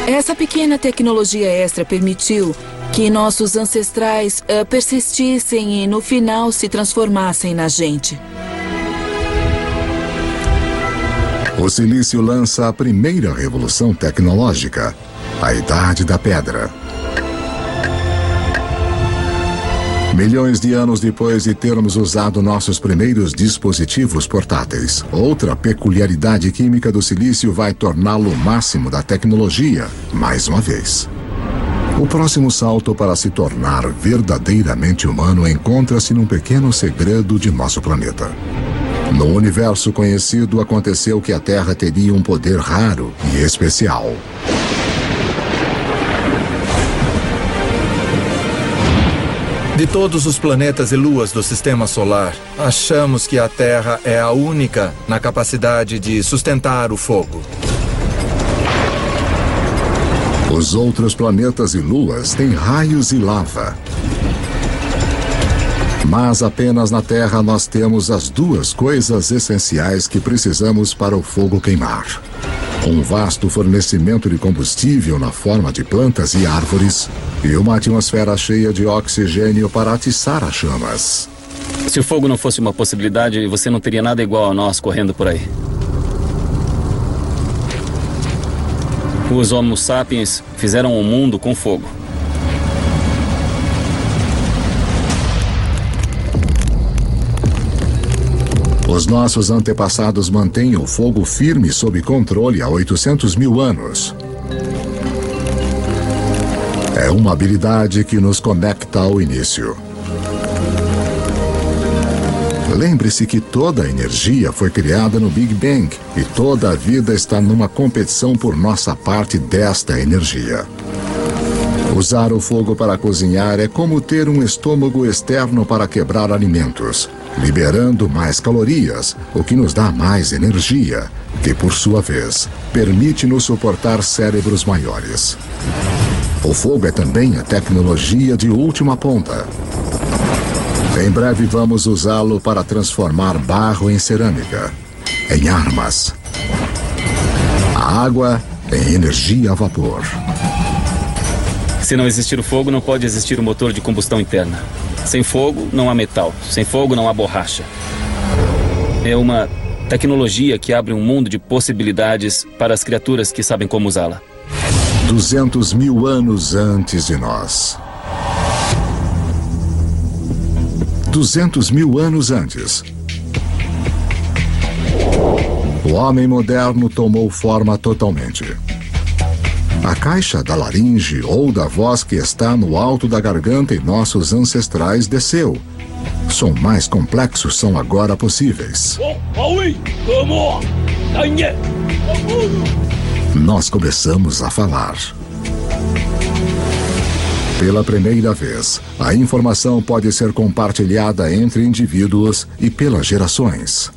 Essa pequena tecnologia extra permitiu que nossos ancestrais persistissem e, no final, se transformassem na gente. O silício lança a primeira revolução tecnológica, a Idade da Pedra. Milhões de anos depois de termos usado nossos primeiros dispositivos portáteis, outra peculiaridade química do silício vai torná-lo o máximo da tecnologia, mais uma vez. O próximo salto para se tornar verdadeiramente humano encontra-se num pequeno segredo de nosso planeta. No universo conhecido, aconteceu que a Terra teria um poder raro e especial. De todos os planetas e luas do Sistema Solar, achamos que a Terra é a única na capacidade de sustentar o fogo. Os outros planetas e luas têm raios e lava. Mas apenas na Terra nós temos as duas coisas essenciais que precisamos para o fogo queimar. Um vasto fornecimento de combustível na forma de plantas e árvores e uma atmosfera cheia de oxigênio para atiçar as chamas. Se o fogo não fosse uma possibilidade, você não teria nada igual a nós correndo por aí. Os Homo sapiens fizeram o mundo com fogo. Os nossos antepassados mantêm o fogo firme sob controle há 800.000 anos. É uma habilidade que nos conecta ao início. Lembre-se que toda a energia foi criada no Big Bang e toda a vida está numa competição por nossa parte desta energia. Usar o fogo para cozinhar é como ter um estômago externo para quebrar alimentos, liberando mais calorias, o que nos dá mais energia, que, por sua vez, permite-nos suportar cérebros maiores. O fogo é também a tecnologia de última ponta. Em breve vamos usá-lo para transformar barro em cerâmica, em armas, a água em energia a vapor. Se não existir o fogo, não pode existir o motor de combustão interna. Sem fogo, não há metal. Sem fogo, não há borracha. É uma tecnologia que abre um mundo de possibilidades para as criaturas que sabem como usá-la. 200 mil anos antes de nós. 200 mil anos antes. O homem moderno tomou forma totalmente. A caixa da laringe ou da voz que está no alto da garganta em nossos ancestrais desceu. Som mais complexos são agora possíveis. Nós começamos a falar. Pela primeira vez, a informação pode ser compartilhada entre indivíduos e pelas gerações.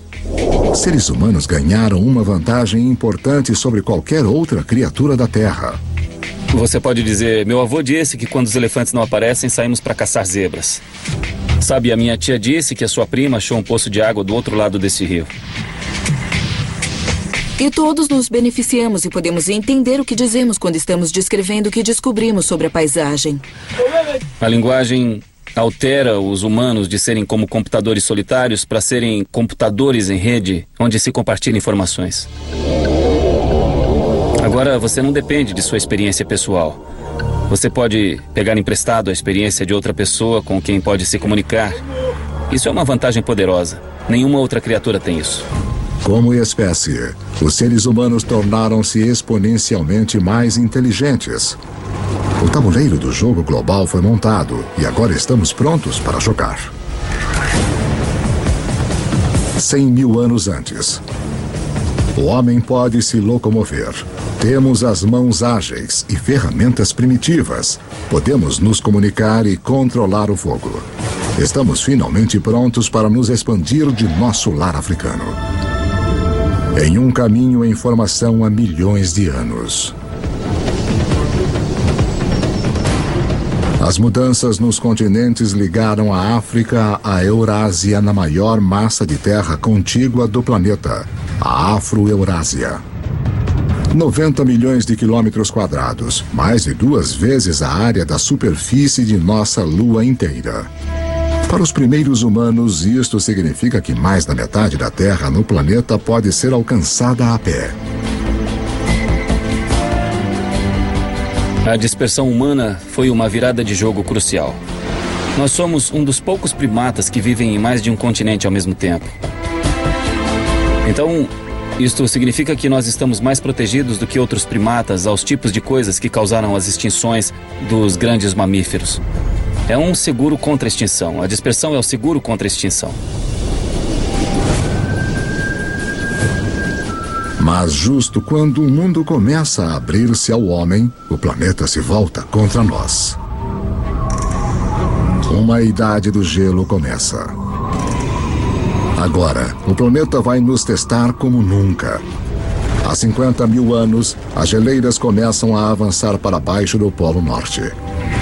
Seres humanos ganharam uma vantagem importante sobre qualquer outra criatura da Terra. Você pode dizer, meu avô disse que quando os elefantes não aparecem, saímos para caçar zebras. Sabe, a minha tia disse que a sua prima achou um poço de água do outro lado desse rio. E todos nos beneficiamos e podemos entender o que dizemos quando estamos descrevendo o que descobrimos sobre a paisagem. A linguagem altera os humanos de serem como computadores solitários para serem computadores em rede, onde se compartilham informações. Agora, você não depende de sua experiência pessoal. Você pode pegar emprestado a experiência de outra pessoa com quem pode se comunicar. Isso é uma vantagem poderosa. Nenhuma outra criatura tem isso. Como espécie, os seres humanos tornaram-se exponencialmente mais inteligentes. O tabuleiro do jogo global foi montado e agora estamos prontos para jogar. 100 mil anos antes. O homem pode se locomover. Temos as mãos ágeis e ferramentas primitivas. Podemos nos comunicar e controlar o fogo. Estamos finalmente prontos para nos expandir de nosso lar africano. Em um caminho em formação há milhões de anos. As mudanças nos continentes ligaram a África à Eurásia na maior massa de terra contígua do planeta, a Afro-Eurásia. 90 milhões de quilômetros quadrados, mais de 2 vezes a área da superfície de nossa Lua inteira. Para os primeiros humanos, isto significa que mais da metade da Terra no planeta pode ser alcançada a pé. A dispersão humana foi uma virada de jogo crucial. Nós somos um dos poucos primatas que vivem em mais de um continente ao mesmo tempo. Então, isto significa que nós estamos mais protegidos do que outros primatas aos tipos de coisas que causaram as extinções dos grandes mamíferos. É um seguro contra a extinção. A dispersão é o seguro contra a extinção. Mas justo quando o mundo começa a abrir-se ao homem, o planeta se volta contra nós. Uma idade do gelo começa. Agora, o planeta vai nos testar como nunca. Há 50 mil anos, as geleiras começam a avançar para baixo do Polo Norte.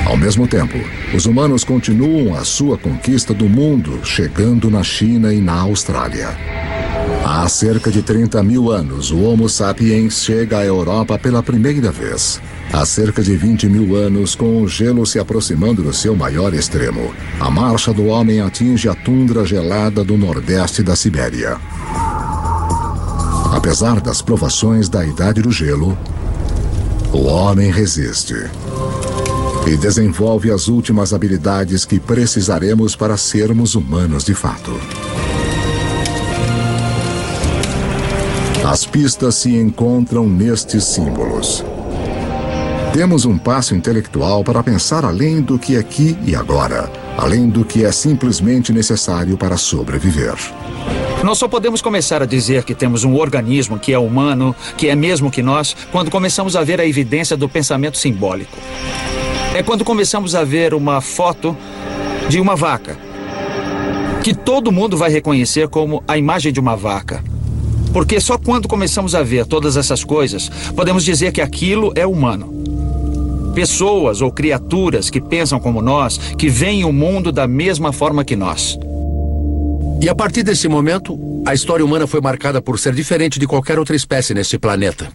Ao mesmo tempo, os humanos continuam a sua conquista do mundo, chegando na China e na Austrália. Há cerca de 30 mil anos, o Homo sapiens chega à Europa pela primeira vez. Há cerca de 20 mil anos, com o gelo se aproximando do seu maior extremo, a marcha do homem atinge a tundra gelada do nordeste da Sibéria. Apesar das provações da Idade do Gelo, o homem resiste e desenvolve as últimas habilidades que precisaremos para sermos humanos de fato. As pistas se encontram nestes símbolos. Temos um passo intelectual para pensar além do que é aqui e agora, além do que é simplesmente necessário para sobreviver. Nós só podemos começar a dizer que temos um organismo que é humano, que é mesmo que nós, quando começamos a ver a evidência do pensamento simbólico. É quando começamos a ver uma foto de uma vaca, que todo mundo vai reconhecer como a imagem de uma vaca. Porque só quando começamos a ver todas essas coisas, podemos dizer que aquilo é humano. Pessoas ou criaturas que pensam como nós, que veem o mundo da mesma forma que nós. E a partir desse momento, a história humana foi marcada por ser diferente de qualquer outra espécie neste planeta.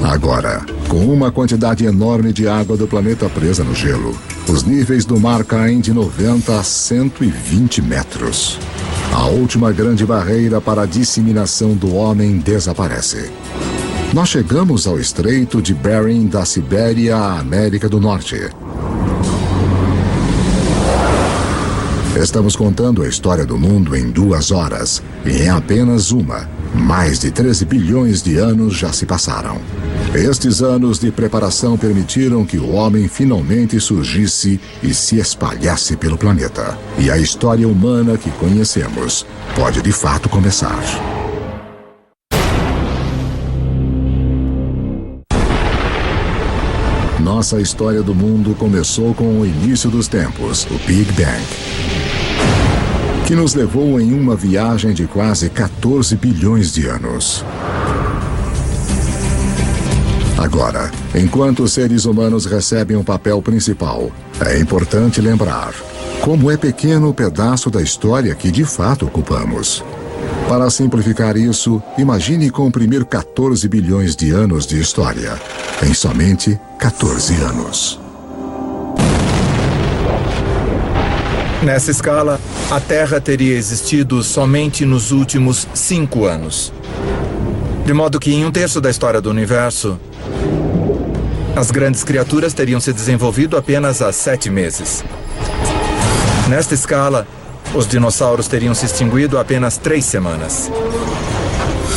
Agora, com uma quantidade enorme de água do planeta presa no gelo, os níveis do mar caem de 90 a 120 metros. A última grande barreira para a disseminação do homem desaparece. Nós chegamos ao Estreito de Bering da Sibéria à América do Norte. Estamos contando a história do mundo em 2 horas, e em apenas uma, mais de 13 bilhões de anos já se passaram. Estes anos de preparação permitiram que o homem finalmente surgisse e se espalhasse pelo planeta. E a história humana que conhecemos pode de fato começar. Nossa história do mundo começou com o início dos tempos, o Big Bang, que nos levou em uma viagem de quase 14 bilhões de anos. Agora, enquanto os seres humanos recebem um papel principal, é importante lembrar como é pequeno o pedaço da história que de fato ocupamos. Para simplificar isso, imagine comprimir 14 bilhões de anos de história em somente 14 anos. Nessa escala, a Terra teria existido somente nos últimos 5 anos. De modo que em 1/3 da história do universo, as grandes criaturas teriam se desenvolvido apenas há 7 meses. Nesta escala, os dinossauros teriam se extinguido há apenas 3 semanas.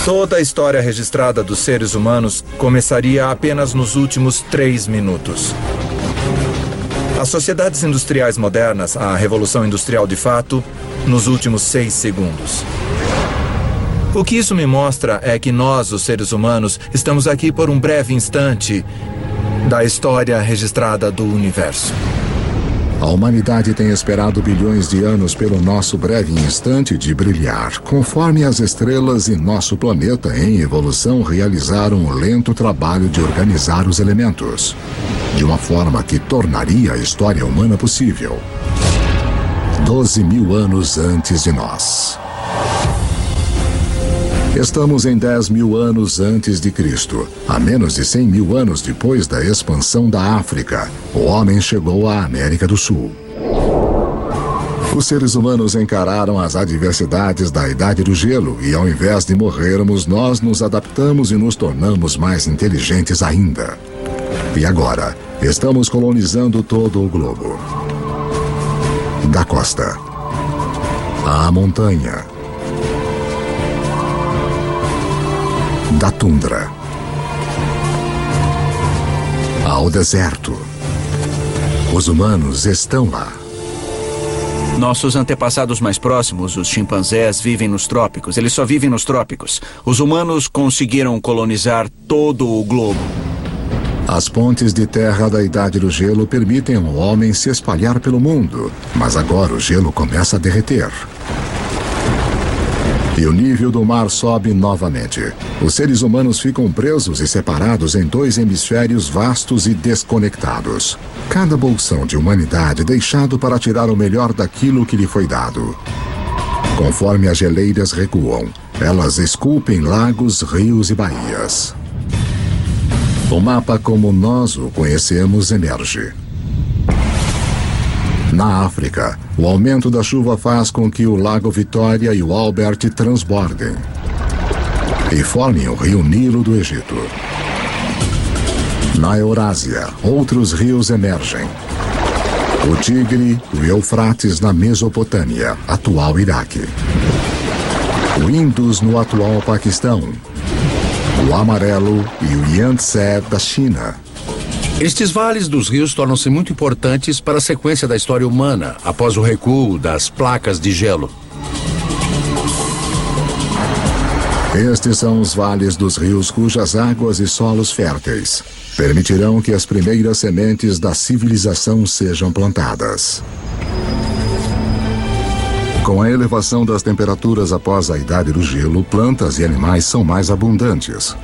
Toda a história registrada dos seres humanos começaria apenas nos últimos 3 minutos. As sociedades industriais modernas, a Revolução Industrial de fato, nos últimos 6 segundos. O que isso me mostra é que nós, os seres humanos, estamos aqui por um breve instante da história registrada do universo. A humanidade tem esperado bilhões de anos pelo nosso breve instante de brilhar, conforme as estrelas e nosso planeta em evolução realizaram um lento trabalho de organizar os elementos, de uma forma que tornaria a história humana possível. 12 mil anos antes de nós. Estamos em 10 mil anos antes de Cristo. A menos de 100 mil anos depois da expansão da África, o homem chegou à América do Sul. Os seres humanos encararam as adversidades da Idade do Gelo e, ao invés de morrermos, nós nos adaptamos e nos tornamos mais inteligentes ainda. E agora, estamos colonizando todo o globo. Da costa à montanha, da tundra ao deserto. Os humanos estão lá. Nossos antepassados mais próximos, os chimpanzés, vivem nos trópicos. Eles só vivem nos trópicos. Os humanos conseguiram colonizar todo o globo. As pontes de terra da Idade do Gelo permitem ao homem se espalhar pelo mundo, mas agora o gelo começa a derreter. E o nível do mar sobe novamente. Os seres humanos ficam presos e separados em 2 hemisférios vastos e desconectados. Cada bolsão de humanidade deixado para tirar o melhor daquilo que lhe foi dado. Conforme as geleiras recuam, elas esculpem lagos, rios e baías. O mapa como nós o conhecemos emerge. Na África, o aumento da chuva faz com que o Lago Vitória e o Albert transbordem e formem o rio Nilo do Egito. Na Eurásia, outros rios emergem. O Tigre e o Eufrates na Mesopotâmia, atual Iraque. O Indus no atual Paquistão. O Amarelo e o Yangtze da China. Estes vales dos rios tornam-se muito importantes para a sequência da história humana, após o recuo das placas de gelo. Estes são os vales dos rios cujas águas e solos férteis permitirão que as primeiras sementes da civilização sejam plantadas. Com a elevação das temperaturas após a Idade do Gelo, plantas e animais são mais abundantes.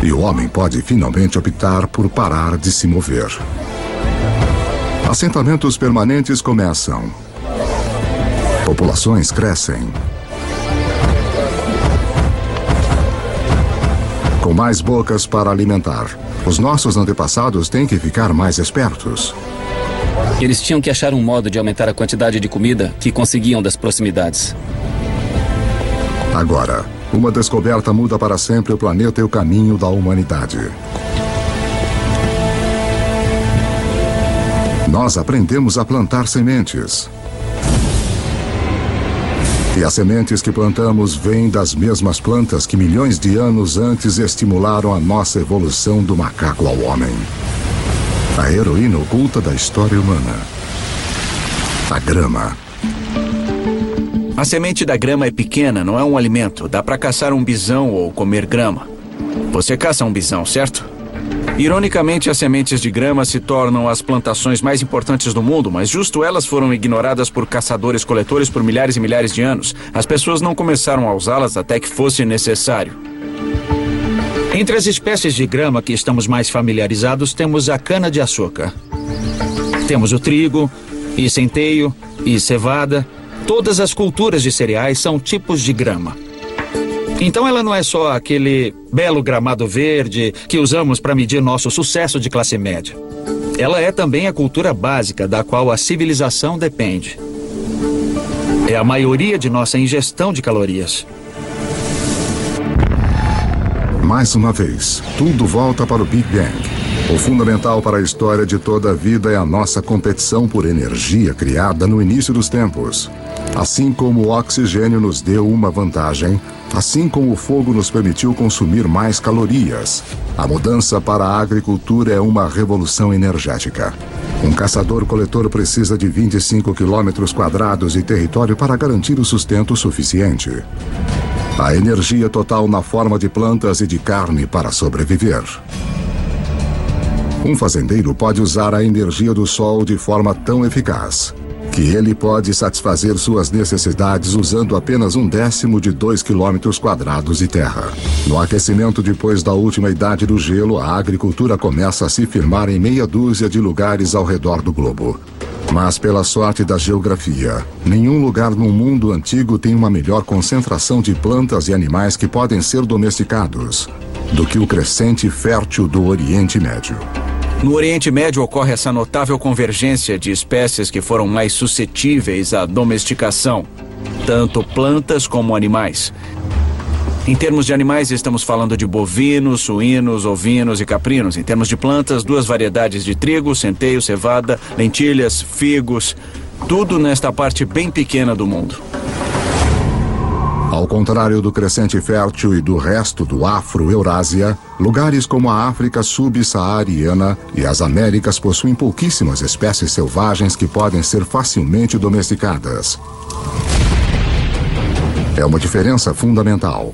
E o homem pode finalmente optar por parar de se mover. Assentamentos permanentes começam. Populações crescem. com mais bocas para alimentar. Os nossos antepassados têm que ficar mais espertos. Eles tinham que achar um modo de aumentar a quantidade de comida que conseguiam das proximidades. Agora, uma descoberta muda para sempre o planeta e o caminho da humanidade. Nós aprendemos a plantar sementes. E as sementes que plantamos vêm das mesmas plantas que milhões de anos antes estimularam a nossa evolução do macaco ao homem. A heroína oculta da história humana. A grama. A semente da grama é pequena, não é um alimento. Dá para caçar um bisão ou comer grama. Você caça um bisão, certo? Ironicamente, as sementes de grama se tornam as plantações mais importantes do mundo, mas justo elas foram ignoradas por caçadores-coletores por milhares e milhares de anos. As pessoas não começaram a usá-las até que fosse necessário. Entre as espécies de grama que estamos mais familiarizados, temos a cana-de-açúcar. Temos o trigo, e centeio, e cevada. Todas as culturas de cereais são tipos de grama. Então ela não é só aquele belo gramado verde que usamos para medir nosso sucesso de classe média. Ela é também a cultura básica da qual a civilização depende. É a maioria de nossa ingestão de calorias. Mais uma vez, tudo volta para o Big Bang. O fundamental para a história de toda a vida é a nossa competição por energia criada no início dos tempos. Assim como o oxigênio nos deu uma vantagem, assim como o fogo nos permitiu consumir mais calorias, a mudança para a agricultura é uma revolução energética. Um caçador-coletor precisa de 25 quilômetros quadrados de território para garantir o sustento suficiente. A energia total na forma de plantas e de carne para sobreviver. Um fazendeiro pode usar a energia do sol de forma tão eficaz que ele pode satisfazer suas necessidades usando apenas 1/10 de 2 quilômetros quadrados de terra. No aquecimento depois da última idade do gelo, a agricultura começa a se firmar em meia dúzia de lugares ao redor do globo. Mas pela sorte da geografia, nenhum lugar no mundo antigo tem uma melhor concentração de plantas e animais que podem ser domesticados do que o crescente fértil do Oriente Médio. No Oriente Médio ocorre essa notável convergência de espécies que foram mais suscetíveis à domesticação, tanto plantas como animais. Em termos de animais, estamos falando de bovinos, suínos, ovinos e caprinos. Em termos de plantas, 2 variedades de trigo, centeio, cevada, lentilhas, figos, tudo nesta parte bem pequena do mundo. Ao contrário do crescente fértil e do resto do Afro-Eurásia, lugares como a África subsaariana e as Américas possuem pouquíssimas espécies selvagens que podem ser facilmente domesticadas. É uma diferença fundamental.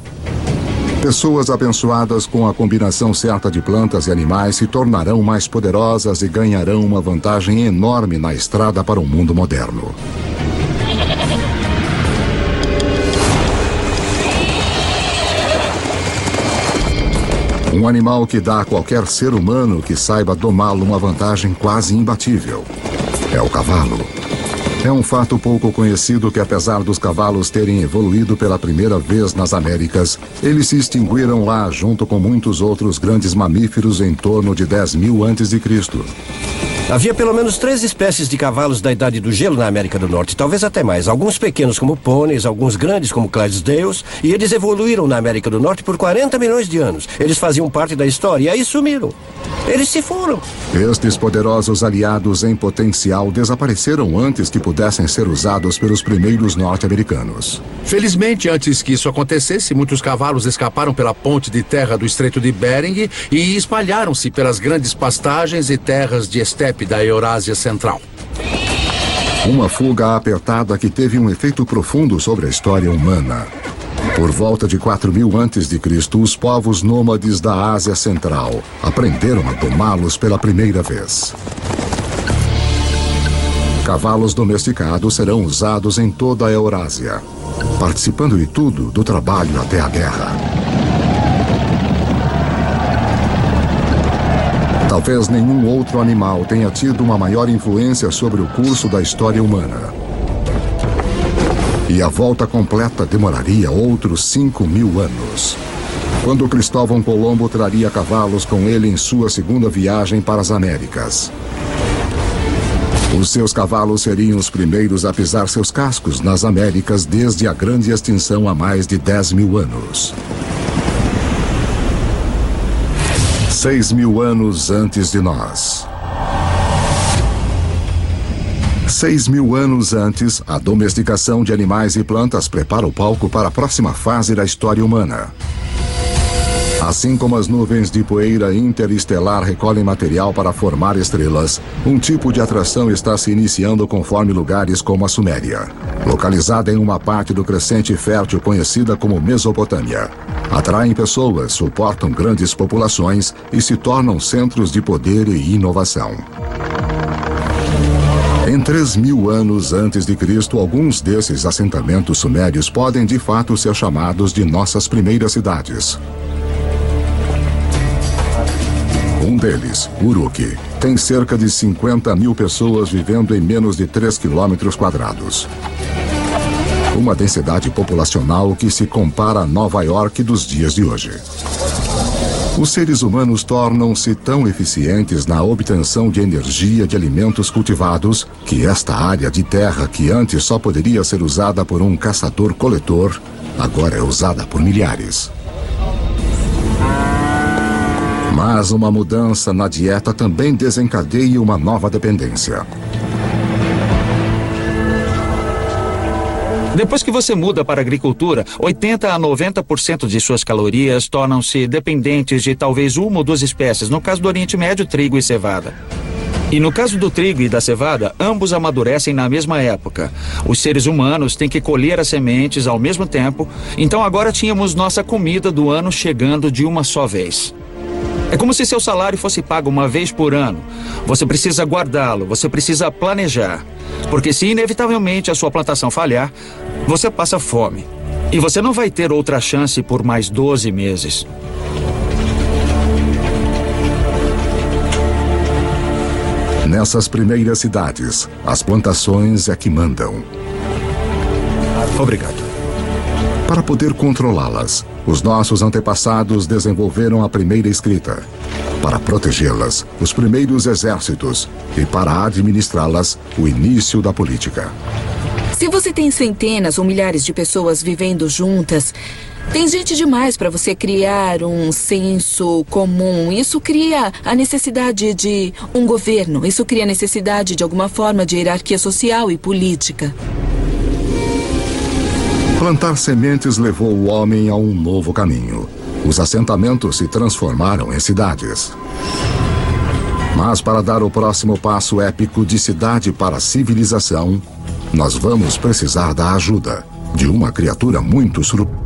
Pessoas abençoadas com a combinação certa de plantas e animais se tornarão mais poderosas e ganharão uma vantagem enorme na estrada para o mundo moderno. Um animal que dá a qualquer ser humano que saiba domá-lo uma vantagem quase imbatível. É o cavalo. É um fato pouco conhecido que, apesar dos cavalos terem evoluído pela primeira vez nas Américas, eles se extinguiram lá junto com muitos outros grandes mamíferos em torno de 10.000 a.C. Havia pelo menos 3 espécies de cavalos da Idade do Gelo na América do Norte, talvez até mais. Alguns pequenos como pôneis, alguns grandes como Clydesdales, e eles evoluíram na América do Norte por 40 milhões de anos. Eles faziam parte da história e aí sumiram. Eles se foram. Estes poderosos aliados em potencial desapareceram antes que pudessem ser usados pelos primeiros norte-americanos. Felizmente, antes que isso acontecesse, muitos cavalos escaparam pela ponte de terra do Estreito de Bering e espalharam-se pelas grandes pastagens e terras de estepe da Eurásia Central. Uma fuga apertada que teve um efeito profundo sobre a história humana. Por volta de 4.000 a.C., os povos nômades da Ásia Central aprenderam a domá-los pela primeira vez. Cavalos domesticados serão usados em toda a Eurásia, participando de tudo, do trabalho até a guerra. Talvez nenhum outro animal tenha tido uma maior influência sobre o curso da história humana. E a volta completa demoraria outros 5.000 anos. quando Cristóvão Colombo traria cavalos com ele em sua segunda viagem para as Américas. Os seus cavalos seriam os primeiros a pisar seus cascos nas Américas desde a grande extinção há mais de 10 mil anos. 6.000 anos antes de nós. 6.000 anos antes, a domesticação de animais e plantas prepara o palco para a próxima fase da história humana. Assim como as nuvens de poeira interestelar recolhem material para formar estrelas, um tipo de atração está se iniciando conforme lugares como a Suméria, localizada em uma parte do crescente fértil conhecida como Mesopotâmia. Atraem pessoas, suportam grandes populações e se tornam centros de poder e inovação. Em 3.000 anos antes de Cristo, alguns desses assentamentos sumérios podem de fato ser chamados de nossas primeiras cidades. Um deles, Uruk, tem cerca de 50.000 pessoas vivendo em menos de 3 quilômetros quadrados. Uma densidade populacional que se compara a Nova York dos dias de hoje. Os seres humanos tornam-se tão eficientes na obtenção de energia de alimentos cultivados que esta área de terra, que antes só poderia ser usada por um caçador-coletor, agora é usada por milhares. Mas uma mudança na dieta também desencadeia uma nova dependência. Depois que você muda para a agricultura, 80% a 90% de suas calorias tornam-se dependentes de talvez uma ou duas espécies, no caso do Oriente Médio, trigo e cevada. E no caso do trigo e da cevada, ambos amadurecem na mesma época. Os seres humanos têm que colher as sementes ao mesmo tempo, então agora tínhamos nossa comida do ano chegando de uma só vez. É como se seu salário fosse pago uma vez por ano. Você precisa guardá-lo, você precisa planejar. Porque se inevitavelmente a sua plantação falhar, você passa fome. E você não vai ter outra chance por mais 12 meses. Nessas primeiras cidades, as plantações é que mandam. Obrigado. Para poder controlá-las, os nossos antepassados desenvolveram a primeira escrita. Para protegê-las, os primeiros exércitos. E para administrá-las, o início da política. Se você tem centenas ou milhares de pessoas vivendo juntas, tem gente demais para você criar um senso comum. Isso cria a necessidade de um governo. Isso cria a necessidade de alguma forma de hierarquia social e política. Plantar sementes levou o homem a um novo caminho. Os assentamentos se transformaram em cidades. Mas para dar o próximo passo épico de cidade para civilização, nós vamos precisar da ajuda de uma criatura muito surpreendente.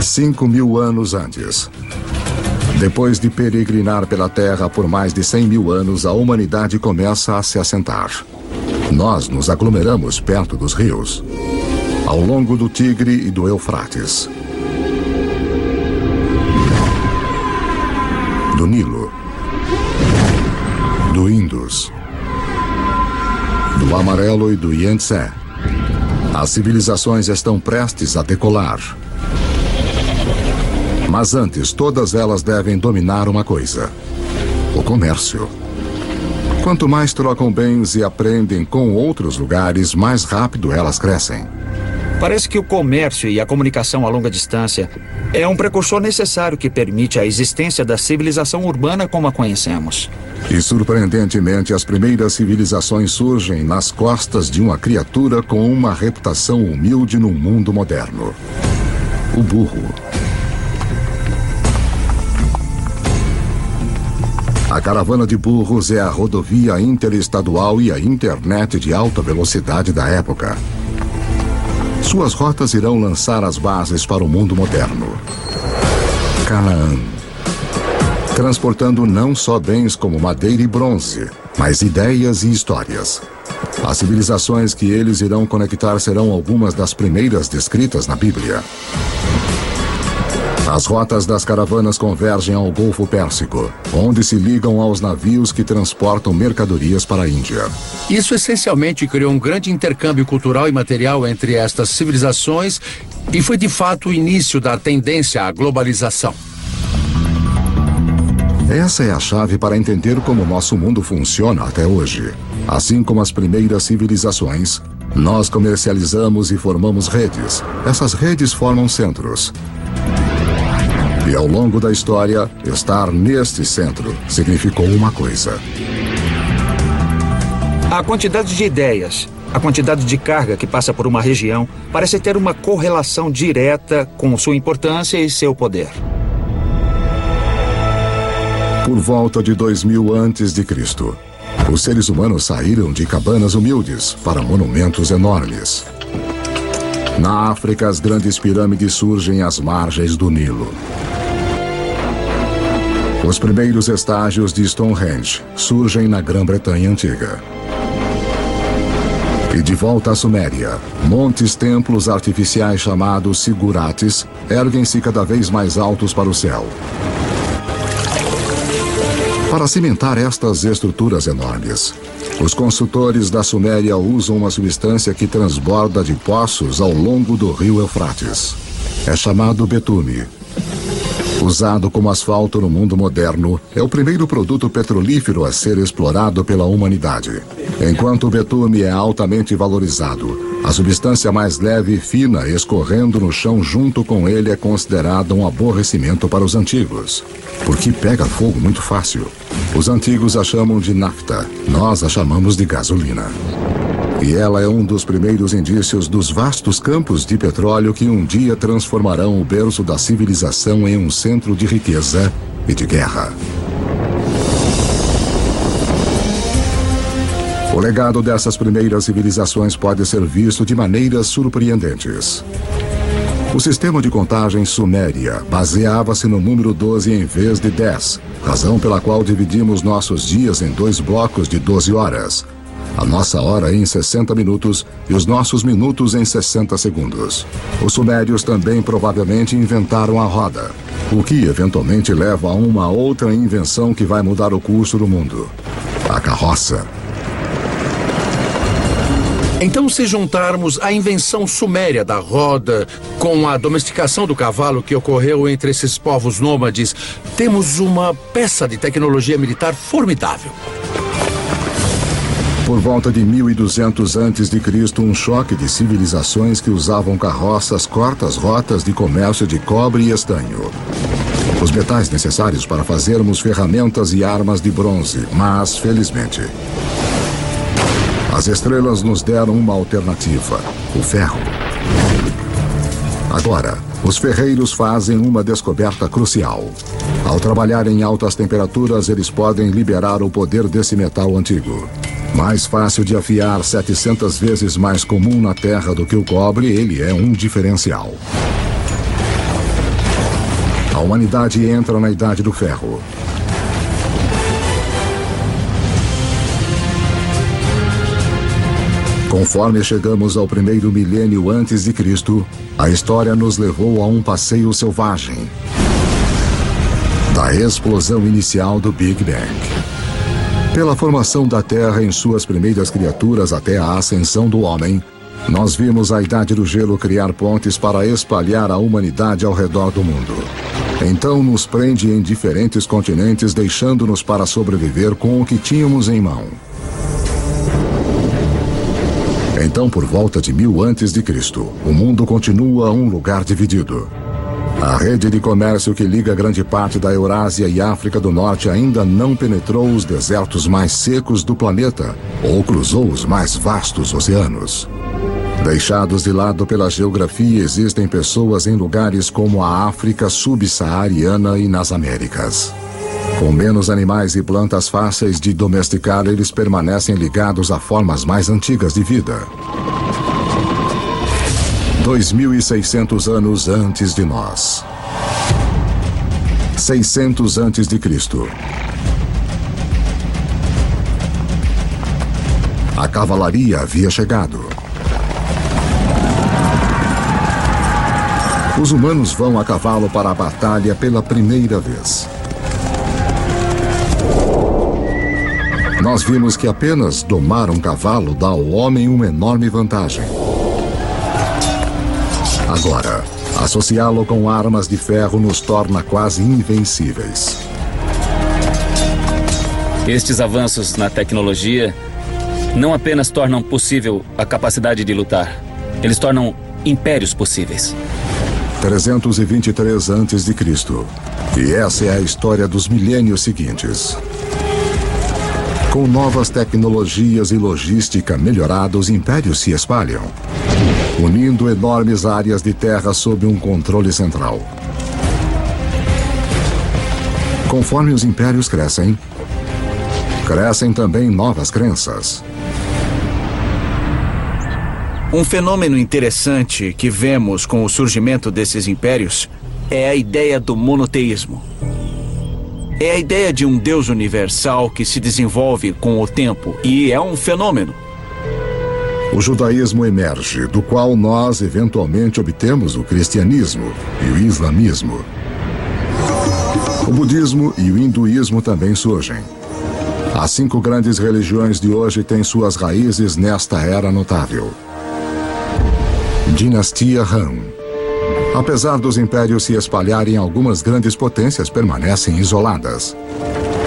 Cinco 5.000 anos antes. Depois de peregrinar pela Terra por mais de 100.000 anos, a humanidade começa a se assentar. Nós nos aglomeramos perto dos rios, ao longo do Tigre e do Eufrates, do Nilo, do Indus, do Amarelo e do Yangtze. As civilizações estão prestes a decolar. Mas antes, todas elas devem dominar uma coisa: o comércio. Quanto mais trocam bens e aprendem com outros lugares, mais rápido elas crescem. Parece que o comércio e a comunicação a longa distância é um precursor necessário que permite a existência da civilização urbana como a conhecemos. E, surpreendentemente, as primeiras civilizações surgem nas costas de uma criatura com uma reputação humilde no mundo moderno: o burro. A caravana de burros é a rodovia interestadual e a internet de alta velocidade da época. Suas rotas irão lançar as bases para o mundo moderno. Canaã. Transportando não só bens como madeira e bronze, mas ideias e histórias. As civilizações que eles irão conectar serão algumas das primeiras descritas na Bíblia. As rotas das caravanas convergem ao Golfo Pérsico, onde se ligam aos navios que transportam mercadorias para a Índia. Isso essencialmente criou um grande intercâmbio cultural e material entre estas civilizações e foi de fato o início da tendência à globalização. Essa é a chave para entender como o nosso mundo funciona até hoje. Assim como as primeiras civilizações, nós comercializamos e formamos redes. Essas redes formam centros. E ao longo da história, estar neste centro significou uma coisa. A quantidade de ideias, a quantidade de carga que passa por uma região parece ter uma correlação direta com sua importância e seu poder. Por volta de 2000 a.C., os seres humanos saíram de cabanas humildes para monumentos enormes. Na África, as grandes pirâmides surgem às margens do Nilo. Os primeiros estágios de Stonehenge surgem na Grã-Bretanha Antiga. E de volta à Suméria, montes-templos artificiais chamados zigurates erguem-se cada vez mais altos para o céu. Para cimentar estas estruturas enormes, os construtores da Suméria usam uma substância que transborda de poços ao longo do rio Eufrates. É chamado betume. Usado como asfalto no mundo moderno, é o primeiro produto petrolífero a ser explorado pela humanidade. Enquanto o betume é altamente valorizado, a substância mais leve e fina escorrendo no chão junto com ele é considerada um aborrecimento para os antigos, porque pega fogo muito fácil. Os antigos a chamam de nafta, nós a chamamos de gasolina. E ela é um dos primeiros indícios dos vastos campos de petróleo que um dia transformarão o berço da civilização em um centro de riqueza e de guerra. O legado dessas primeiras civilizações pode ser visto de maneiras surpreendentes. O sistema de contagem suméria baseava-se no número 12 em vez de 10, razão pela qual dividimos nossos dias em 2 blocos de 12 horas. A nossa hora em 60 minutos e os nossos minutos em 60 segundos. Os sumérios também provavelmente inventaram a roda, o que eventualmente leva a uma outra invenção que vai mudar o curso do mundo: a carroça. Então, se juntarmos a invenção suméria da roda com a domesticação do cavalo que ocorreu entre esses povos nômades, temos uma peça de tecnologia militar formidável. Por volta de 1200 a.C., um choque de civilizações que usavam carroças corta as rotas de comércio de cobre e estanho. Os metais necessários para fazermos ferramentas e armas de bronze, mas, felizmente, as estrelas nos deram uma alternativa: o ferro. Agora, os ferreiros fazem uma descoberta crucial. Ao trabalhar em altas temperaturas, eles podem liberar o poder desse metal antigo. Mais fácil de afiar, 700 vezes mais comum na Terra do que o cobre, ele é um diferencial. A humanidade entra na Idade do Ferro. Conforme chegamos ao primeiro milênio antes de Cristo, a história nos levou a um passeio selvagem. Da explosão inicial do Big Bang. Pela formação da Terra em suas primeiras criaturas até a ascensão do homem, nós vimos a Idade do Gelo criar pontes para espalhar a humanidade ao redor do mundo. Então nos prende em diferentes continentes, deixando-nos para sobreviver com o que tínhamos em mão. Então, por volta de 1000 a.C., o mundo continua um lugar dividido. A rede de comércio que liga grande parte da Eurásia e África do Norte ainda não penetrou os desertos mais secos do planeta ou cruzou os mais vastos oceanos. Deixados de lado pela geografia, existem pessoas em lugares como a África subsaariana e nas Américas. Com menos animais e plantas fáceis de domesticar, eles permanecem ligados a formas mais antigas de vida. 2600 anos antes de nós. 600 antes de Cristo. A cavalaria havia chegado. Os humanos vão a cavalo para a batalha pela primeira vez. Nós vimos que apenas domar um cavalo dá ao homem uma enorme vantagem. Agora, associá-lo com armas de ferro nos torna quase invencíveis. Estes avanços na tecnologia não apenas tornam possível a capacidade de lutar, eles tornam impérios possíveis. 323 a.C. E essa é a história dos milênios seguintes. Com novas tecnologias e logística melhorada, os impérios se espalham, unindo enormes áreas de terra sob um controle central. Conforme os impérios crescem, crescem também novas crenças. Um fenômeno interessante que vemos com o surgimento desses impérios é a ideia do monoteísmo. É a ideia de um Deus universal que se desenvolve com o tempo e é um fenômeno. O judaísmo emerge, do qual nós eventualmente obtemos o cristianismo e o islamismo. O budismo e o hinduísmo também surgem. As 5 grandes religiões de hoje têm suas raízes nesta era notável. Dinastia Han. Apesar dos impérios se espalharem, algumas grandes potências permanecem isoladas.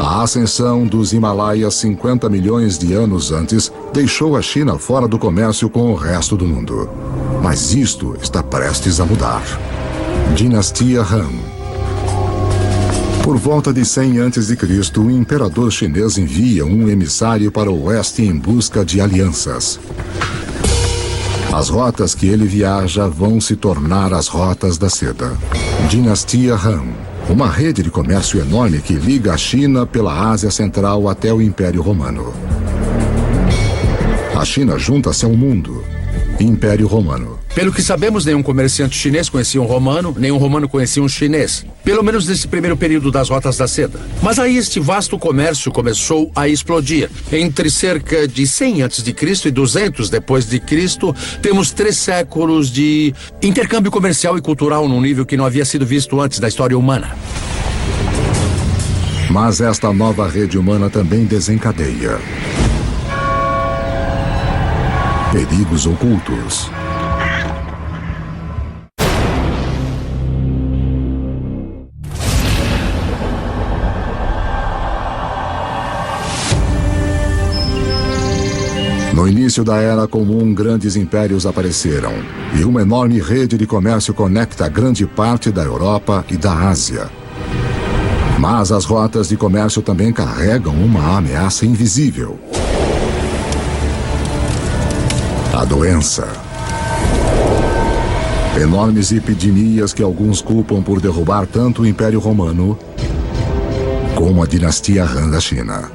A ascensão dos Himalaias 50 milhões de anos antes deixou a China fora do comércio com o resto do mundo. Mas isto está prestes a mudar. Dinastia Han. Por volta de 100 a.C., o imperador chinês envia um emissário para o oeste em busca de alianças. As rotas que ele viaja vão se tornar as rotas da seda. Dinastia Han. Uma rede de comércio enorme que liga a China pela Ásia Central até o Império Romano. A China junta-se ao mundo. Império Romano. Pelo que sabemos, nenhum comerciante chinês conhecia um romano, nenhum romano conhecia um chinês. Pelo menos nesse primeiro período das rotas da seda. Mas aí este vasto comércio começou a explodir. Entre cerca de 100 a.C. e 200 depois de Cristo, temos 3 séculos de intercâmbio comercial e cultural num nível que não havia sido visto antes da história humana. Mas esta nova rede humana também desencadeia perigos ocultos. No início da Era Comum, grandes impérios apareceram, e uma enorme rede de comércio conecta grande parte da Europa e da Ásia. Mas as rotas de comércio também carregam uma ameaça invisível. A doença. Enormes epidemias que alguns culpam por derrubar tanto o Império Romano como a dinastia Han da China.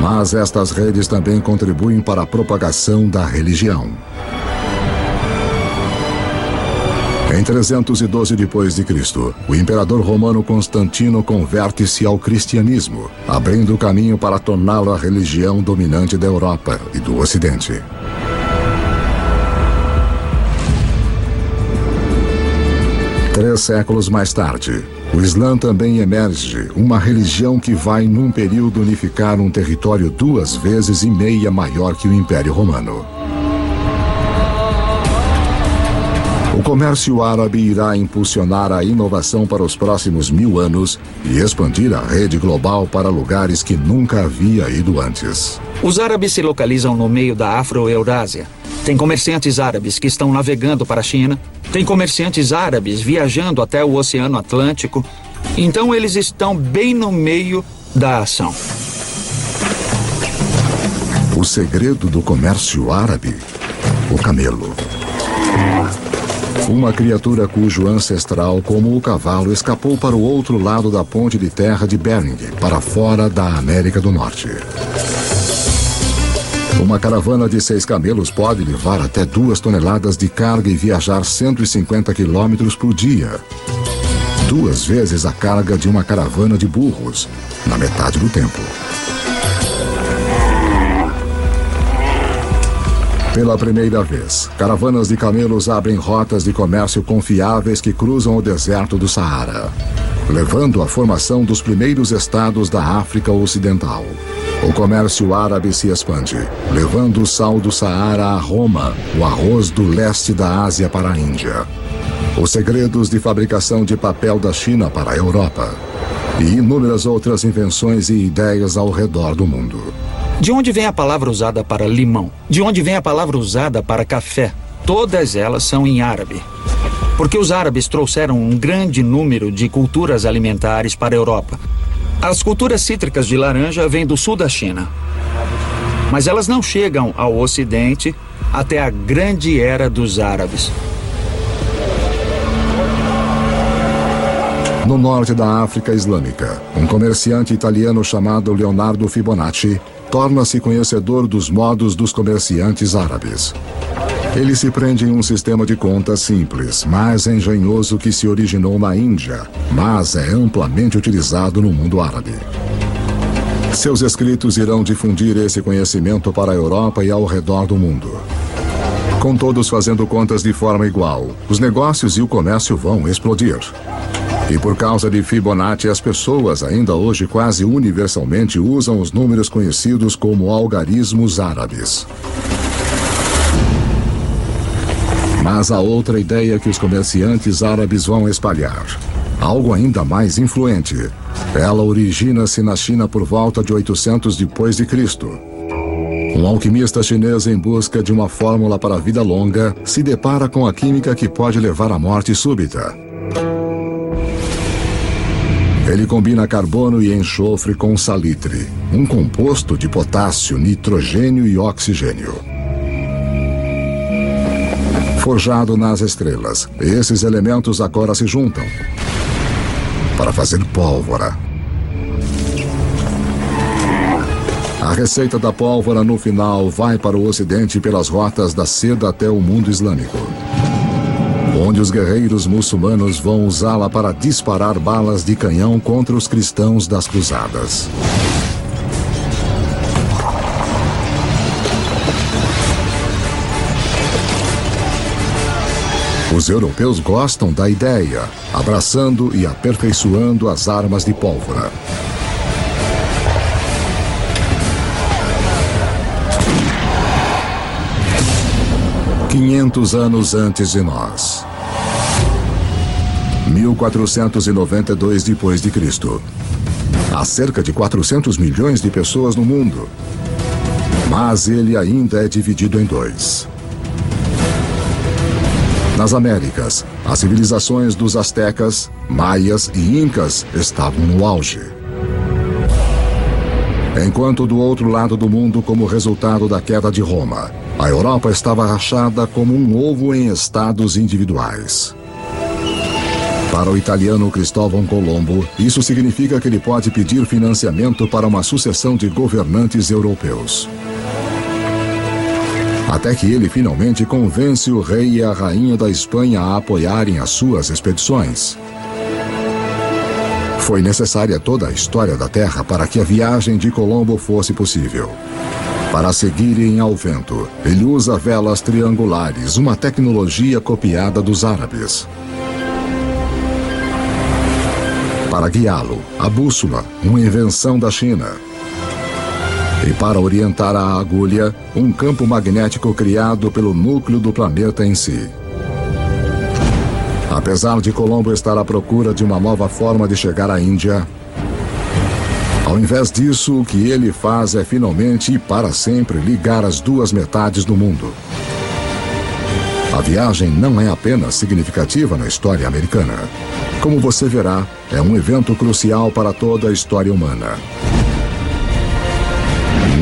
Mas estas redes também contribuem para a propagação da religião. Em 312 d.C., o imperador romano Constantino converte-se ao cristianismo, abrindo o caminho para torná-lo a religião dominante da Europa e do Ocidente. Três séculos mais tarde, o Islã também emerge, uma religião que vai, num período, unificar um território 2,5 vezes maior que o Império Romano. O comércio árabe irá impulsionar a inovação para os próximos 1000 anos e expandir a rede global para lugares que nunca havia ido antes. Os árabes se localizam no meio da Afro-Eurásia. Tem comerciantes árabes que estão navegando para a China. Tem comerciantes árabes viajando até o Oceano Atlântico. Então eles estão bem no meio da ação. O segredo do comércio árabe? O camelo. Uma criatura cujo ancestral, como o cavalo, escapou para o outro lado da ponte de terra de Bering, para fora da América do Norte. Uma caravana de 6 camelos pode levar até 2 toneladas de carga e viajar 150 quilômetros por dia. 2 vezes a carga de uma caravana de burros, na metade do tempo. Pela primeira vez, caravanas de camelos abrem rotas de comércio confiáveis que cruzam o deserto do Saara, levando à formação dos primeiros estados da África Ocidental. O comércio árabe se expande, levando o sal do Saara a Roma, o arroz do leste da Ásia para a Índia, os segredos de fabricação de papel da China para a Europa e inúmeras outras invenções e ideias ao redor do mundo. De onde vem a palavra usada para limão? De onde vem a palavra usada para café? Todas elas são em árabe. Porque os árabes trouxeram um grande número de culturas alimentares para a Europa. As culturas cítricas de laranja vêm do sul da China. Mas elas não chegam ao Ocidente até a grande era dos árabes. No norte da África Islâmica, um comerciante italiano chamado Leonardo Fibonacci torna-se conhecedor dos modos dos comerciantes árabes. Ele se prende em um sistema de contas simples, mais engenhoso que se originou na Índia, mas é amplamente utilizado no mundo árabe. Seus escritos irão difundir esse conhecimento para a Europa e ao redor do mundo. Com todos fazendo contas de forma igual, os negócios e o comércio vão explodir. E por causa de Fibonacci, as pessoas ainda hoje quase universalmente usam os números conhecidos como algarismos árabes. Mas há outra ideia que os comerciantes árabes vão espalhar. Algo ainda mais influente. Ela origina-se na China por volta de 800 depois de Cristo. Um alquimista chinês em busca de uma fórmula para a vida longa se depara com a química que pode levar à morte súbita. Ele combina carbono e enxofre com salitre, um composto de potássio, nitrogênio e oxigênio. Forjado nas estrelas, esses elementos agora se juntam para fazer pólvora. A receita da pólvora no final vai para o Ocidente pelas rotas da seda até o mundo islâmico, onde os guerreiros muçulmanos vão usá-la para disparar balas de canhão contra os cristãos das cruzadas. Os europeus gostam da ideia, abraçando e aperfeiçoando as armas de pólvora. "500 anos antes de nós. 1492 depois de Cristo. Há cerca de 400 milhões de pessoas no mundo, mas ele ainda é dividido em dois. Nas Américas, as civilizações dos astecas, maias e incas estavam no auge. Enquanto do outro lado do mundo, como resultado da queda de Roma, a Europa estava rachada como um ovo em estados individuais. Para o italiano Cristóvão Colombo, isso significa que ele pode pedir financiamento para uma sucessão de governantes europeus. Até que ele finalmente convence o rei e a rainha da Espanha a apoiarem as suas expedições. Foi necessária toda a história da Terra para que a viagem de Colombo fosse possível. Para seguirem ao vento, ele usa velas triangulares, uma tecnologia copiada dos árabes. Para guiá-lo, a bússola, uma invenção da China. E para orientar a agulha, um campo magnético criado pelo núcleo do planeta em si. Apesar de Colombo estar à procura de uma nova forma de chegar à Índia, ao invés disso, o que ele faz é finalmente e para sempre ligar as duas metades do mundo. A viagem não é apenas significativa na história americana. Como você verá, é um evento crucial para toda a história humana.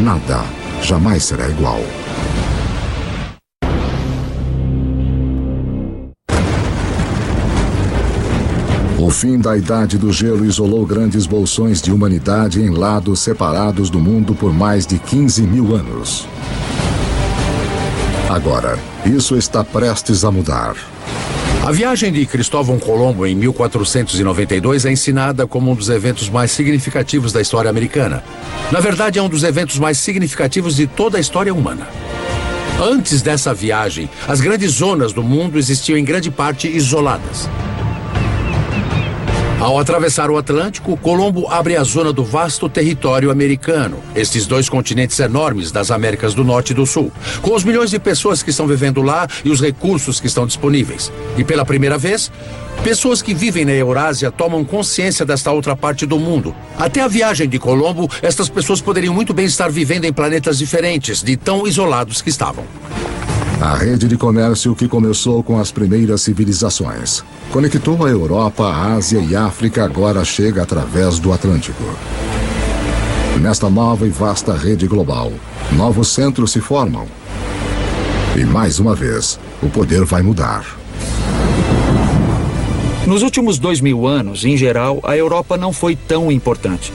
Nada jamais será igual. O fim da Idade do Gelo isolou grandes bolsões de humanidade em lados separados do mundo por mais de 15 mil anos. Agora, isso está prestes a mudar. A viagem de Cristóvão Colombo em 1492 é ensinada como um dos eventos mais significativos da história americana. Na verdade, é um dos eventos mais significativos de toda a história humana. Antes dessa viagem, as grandes zonas do mundo existiam em grande parte isoladas. Ao atravessar o Atlântico, Colombo abre a zona do vasto território americano, estes dois continentes enormes das Américas do Norte e do Sul, com os milhões de pessoas que estão vivendo lá e os recursos que estão disponíveis. E pela primeira vez, pessoas que vivem na Eurásia tomam consciência desta outra parte do mundo. Até a viagem de Colombo, estas pessoas poderiam muito bem estar vivendo em planetas diferentes, de tão isolados que estavam. A rede de comércio que começou com as primeiras civilizações conectou a Europa, a Ásia e a África agora chega através do Atlântico. Nesta nova e vasta rede global, novos centros se formam. E mais uma vez, o poder vai mudar. Nos últimos 2000 anos, em geral, a Europa não foi tão importante.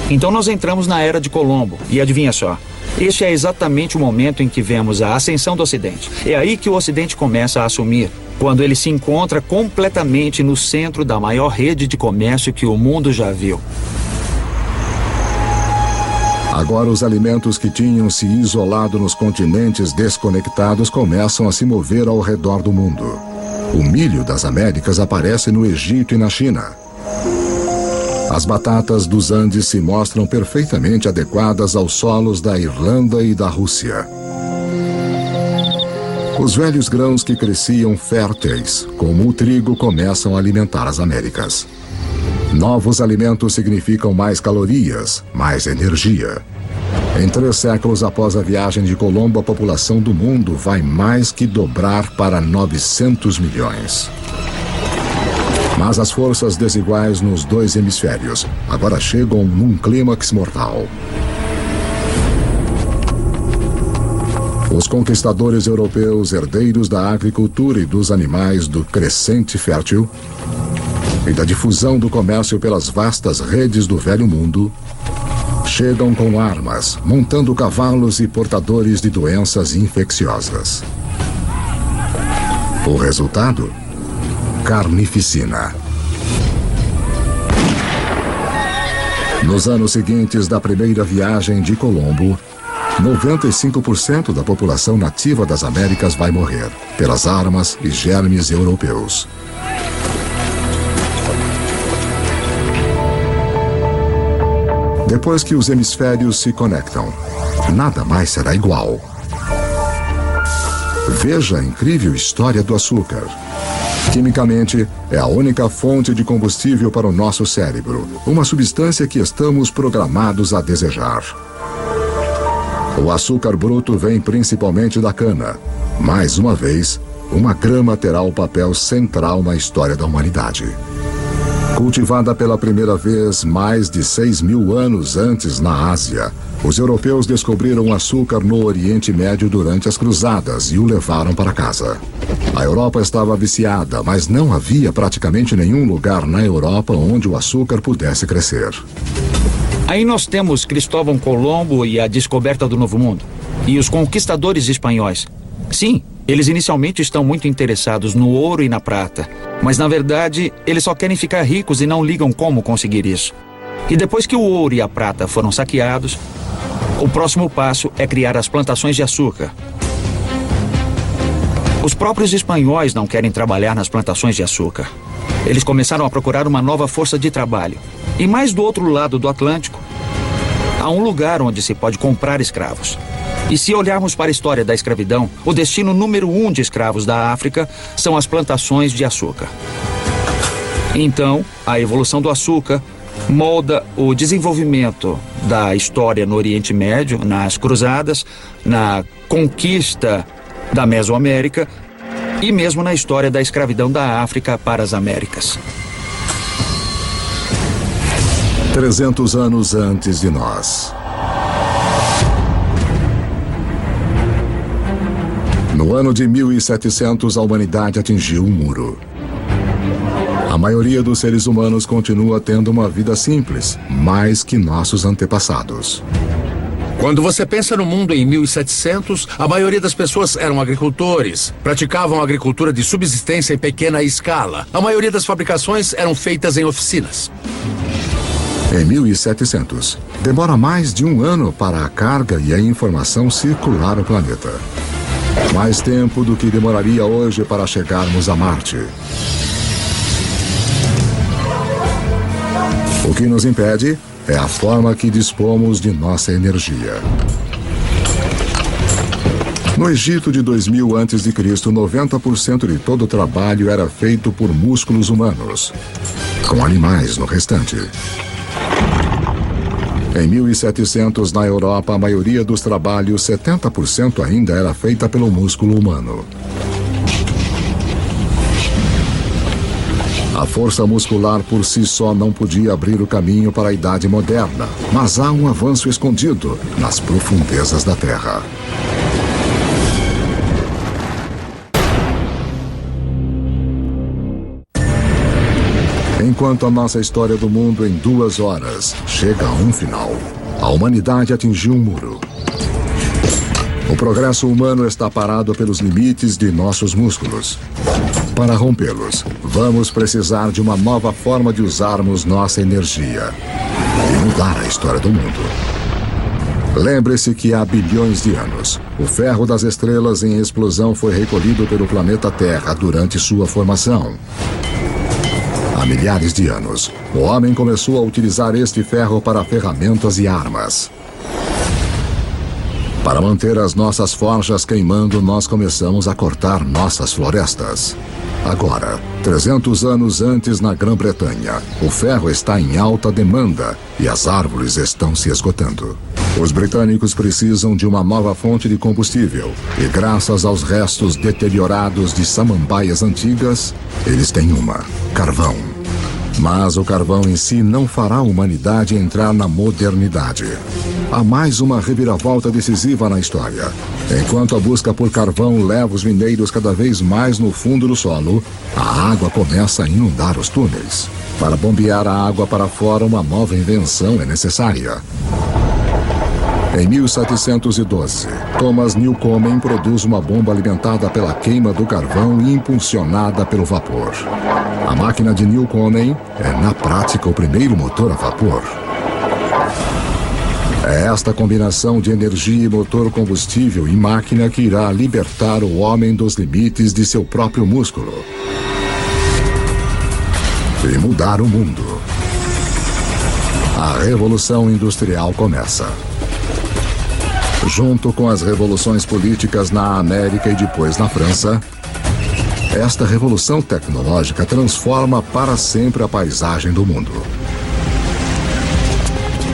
Então nós entramos na Era de Colombo, e adivinha só, este é exatamente o momento em que vemos a ascensão do Ocidente. É aí que o Ocidente começa a assumir, quando ele se encontra completamente no centro da maior rede de comércio que o mundo já viu. Agora os alimentos que tinham se isolado nos continentes desconectados começam a se mover ao redor do mundo. O milho das Américas aparece no Egito e na China. As batatas dos Andes se mostram perfeitamente adequadas aos solos da Irlanda e da Rússia. Os velhos grãos que cresciam férteis, como o trigo, começam a alimentar as Américas. Novos alimentos significam mais calorias, mais energia. Em 3 séculos após a viagem de Colombo, a população do mundo vai mais que dobrar para 900 milhões. Mas as forças desiguais nos 2 hemisférios agora chegam num clímax mortal. Os conquistadores europeus, herdeiros da agricultura e dos animais do crescente fértil e da difusão do comércio pelas vastas redes do velho mundo, chegam com armas, montando cavalos e portadores de doenças infecciosas. O resultado? Carnificina. Nos anos seguintes da primeira viagem de Colombo, 95% da população nativa das Américas vai morrer pelas armas e germes europeus. Depois que os hemisférios se conectam, nada mais será igual. Veja a incrível história do açúcar. Quimicamente, é a única fonte de combustível para o nosso cérebro, uma substância que estamos programados a desejar. O açúcar bruto vem principalmente da cana. Mais uma vez, uma grama terá o papel central na história da humanidade. Cultivada pela primeira vez mais de 6.000 anos antes na Ásia, os europeus descobriram o açúcar no Oriente Médio durante as cruzadas e o levaram para casa. A Europa estava viciada, mas não havia praticamente nenhum lugar na Europa onde o açúcar pudesse crescer. Aí nós temos Cristóvão Colombo e a descoberta do Novo Mundo. E os conquistadores espanhóis. Sim, eles inicialmente estão muito interessados no ouro e na prata. Mas na verdade, eles só querem ficar ricos e não ligam como conseguir isso. E depois que o ouro e a prata foram saqueados, o próximo passo é criar as plantações de açúcar. Os próprios espanhóis não querem trabalhar nas plantações de açúcar. Eles começaram a procurar uma nova força de trabalho. E mais do outro lado do Atlântico, há um lugar onde se pode comprar escravos. E se olharmos para a história da escravidão, o destino número 1 de escravos da África são as plantações de açúcar. Então, a evolução do açúcar molda o desenvolvimento da história no Oriente Médio, nas cruzadas, na conquista da Mesoamérica e mesmo na história da escravidão da África para as Américas. 300 anos antes de nós. No ano de 1700, a humanidade atingiu um muro. A maioria dos seres humanos continua tendo uma vida simples, mais que nossos antepassados. Quando você pensa no mundo em 1700, a maioria das pessoas eram agricultores, praticavam agricultura de subsistência em pequena escala. A maioria das fabricações eram feitas em oficinas. Em 1700, demora mais de um ano para a carga e a informação circular o planeta. Mais tempo do que demoraria hoje para chegarmos a Marte. O que nos impede é a forma que dispomos de nossa energia. No Egito de 2000 a.C., 90% de todo o trabalho era feito por músculos humanos, com animais no restante. Em 1700, na Europa, a maioria dos trabalhos, 70% ainda era feita pelo músculo humano. A força muscular por si só não podia abrir o caminho para a Idade Moderna, mas há um avanço escondido nas profundezas da Terra. Enquanto a nossa história do mundo em 2 horas chega a um final, a humanidade atingiu um muro. O progresso humano está parado pelos limites de nossos músculos. Para rompê-los, vamos precisar de uma nova forma de usarmos nossa energia e mudar a história do mundo. Lembre-se que há bilhões de anos, o ferro das estrelas em explosão foi recolhido pelo planeta Terra durante sua formação. Há milhares de anos, o homem começou a utilizar este ferro para ferramentas e armas. Para manter as nossas forjas queimando, nós começamos a cortar nossas florestas. Agora, 300 anos antes na Grã-Bretanha, o ferro está em alta demanda e as árvores estão se esgotando. Os britânicos precisam de uma nova fonte de combustível e, graças aos restos deteriorados de samambaias antigas, eles têm uma: carvão. Mas o carvão em si não fará a humanidade entrar na modernidade. Há mais uma reviravolta decisiva na história. Enquanto a busca por carvão leva os mineiros cada vez mais no fundo do solo, a água começa a inundar os túneis. Para bombear a água para fora, uma nova invenção é necessária. Em 1712, Thomas Newcomen produz uma bomba alimentada pela queima do carvão e impulsionada pelo vapor. A máquina de Newcomen é, na prática, o primeiro motor a vapor. É esta combinação de energia e motor combustível e máquina que irá libertar o homem dos limites de seu próprio músculo e mudar o mundo. A Revolução Industrial começa. Junto com as revoluções políticas na América e depois na França, esta revolução tecnológica transforma para sempre a paisagem do mundo.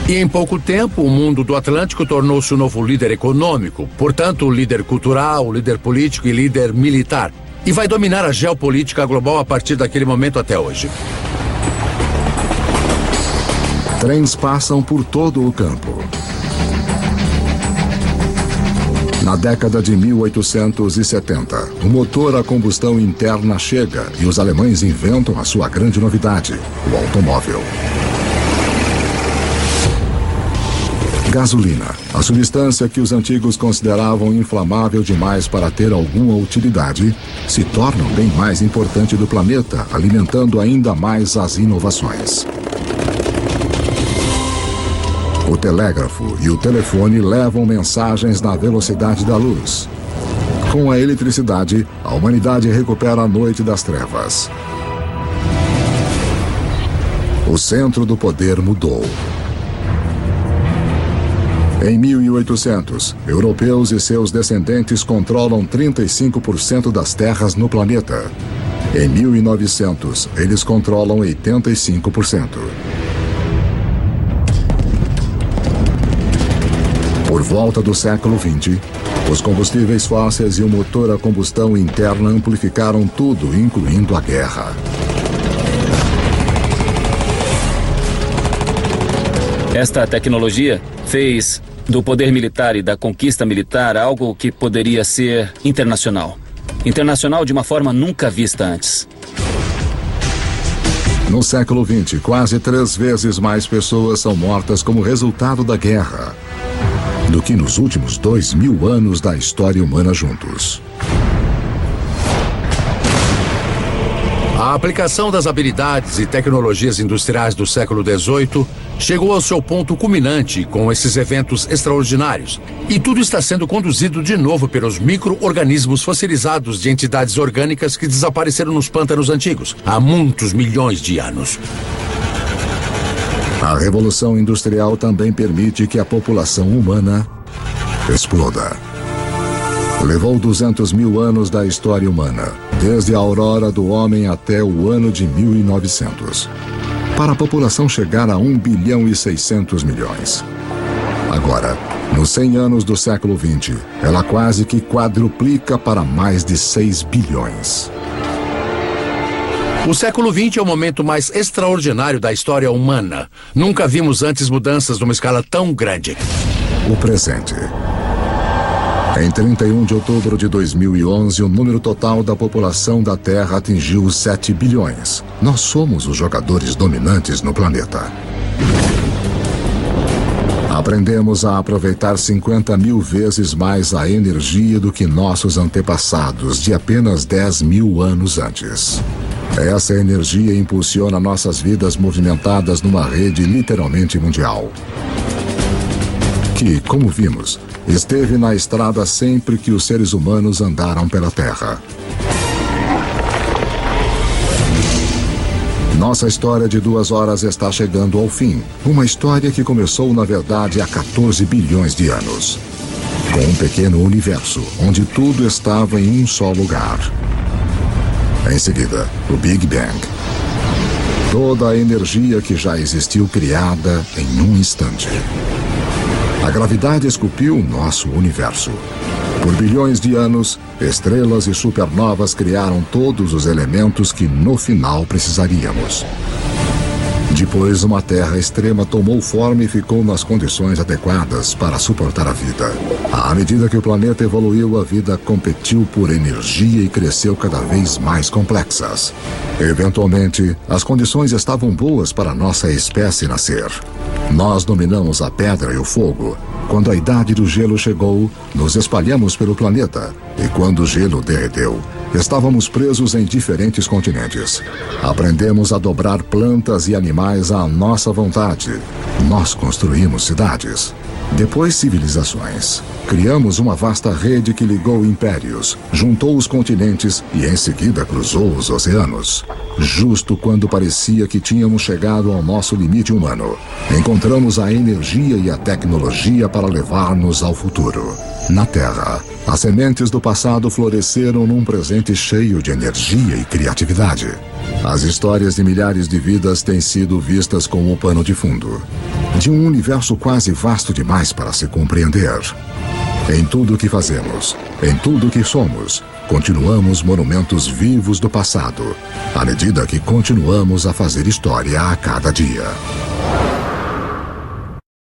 E em pouco tempo, o mundo do Atlântico tornou-se o novo líder econômico, portanto, líder cultural, líder político e líder militar. E vai dominar a geopolítica global a partir daquele momento até hoje. Trens passam por todo o campo. Na década de 1870, o motor a combustão interna chega e os alemães inventam a sua grande novidade, o automóvel. Gasolina, a substância que os antigos consideravam inflamável demais para ter alguma utilidade, se torna o bem mais importante do planeta, alimentando ainda mais as inovações. O telégrafo e o telefone levam mensagens na velocidade da luz. Com a eletricidade, a humanidade recupera a noite das trevas. O centro do poder mudou. Em 1800, europeus e seus descendentes controlam 35% das terras no planeta. Em 1900, eles controlam 85%. Por volta do século XX, os combustíveis fósseis e o motor a combustão interna amplificaram tudo, incluindo a guerra. Esta tecnologia fez do poder militar e da conquista militar algo que poderia ser internacional. Internacional de uma forma nunca vista antes. No século XX, quase 3 vezes mais pessoas são mortas como resultado da guerra do que nos últimos 2000 anos da história humana juntos. A aplicação das habilidades e tecnologias industriais do século XVIII chegou ao seu ponto culminante com esses eventos extraordinários. E tudo está sendo conduzido de novo pelos micro-organismos fossilizados de entidades orgânicas que desapareceram nos pântanos antigos há muitos milhões de anos. A Revolução Industrial também permite que a população humana exploda. Levou 200 mil anos da história humana, desde a aurora do homem até o ano de 1900, para a população chegar a 1 bilhão e 600 milhões. Agora, nos 100 anos do século XX, ela quase que quadruplica para mais de 6 bilhões. O século XX é o momento mais extraordinário da história humana. Nunca vimos antes mudanças numa escala tão grande. O presente. Em 31 de outubro de 2011, o número total da população da Terra atingiu os 7 bilhões. Nós somos os jogadores dominantes no planeta. Aprendemos a aproveitar 50 mil vezes mais a energia do que nossos antepassados de apenas 10 mil anos antes. Essa energia impulsiona nossas vidas movimentadas numa rede literalmente mundial, que, como vimos, esteve na estrada sempre que os seres humanos andaram pela Terra. Nossa história de 2 horas está chegando ao fim. Uma história que começou, na verdade, há 14 bilhões de anos. Com um pequeno universo, onde tudo estava em um só lugar. Em seguida, o Big Bang. Toda a energia que já existiu criada em um instante. A gravidade esculpiu nosso universo. Por bilhões de anos, estrelas e supernovas criaram todos os elementos que no final precisaríamos. Depois, uma Terra extrema tomou forma e ficou nas condições adequadas para suportar a vida. À medida que o planeta evoluiu, a vida competiu por energia e cresceu cada vez mais complexas. Eventualmente, as condições estavam boas para nossa espécie nascer. Nós dominamos a pedra e o fogo. Quando a idade do gelo chegou, nos espalhamos pelo planeta. E quando o gelo derreteu, estávamos presos em diferentes continentes. Aprendemos a dobrar plantas e animais à nossa vontade. Nós construímos cidades. Depois, civilizações. Criamos uma vasta rede que ligou impérios, juntou os continentes e em seguida cruzou os oceanos. Justo quando parecia que tínhamos chegado ao nosso limite humano, encontramos a energia e a tecnologia para levar-nos ao futuro. Na Terra, as sementes do passado floresceram num presente cheio de energia e criatividade. As histórias de milhares de vidas têm sido vistas como o pano de fundo de um universo quase vasto demais para se compreender. Em tudo o que fazemos, em tudo o que somos, continuamos monumentos vivos do passado, à medida que continuamos a fazer história a cada dia.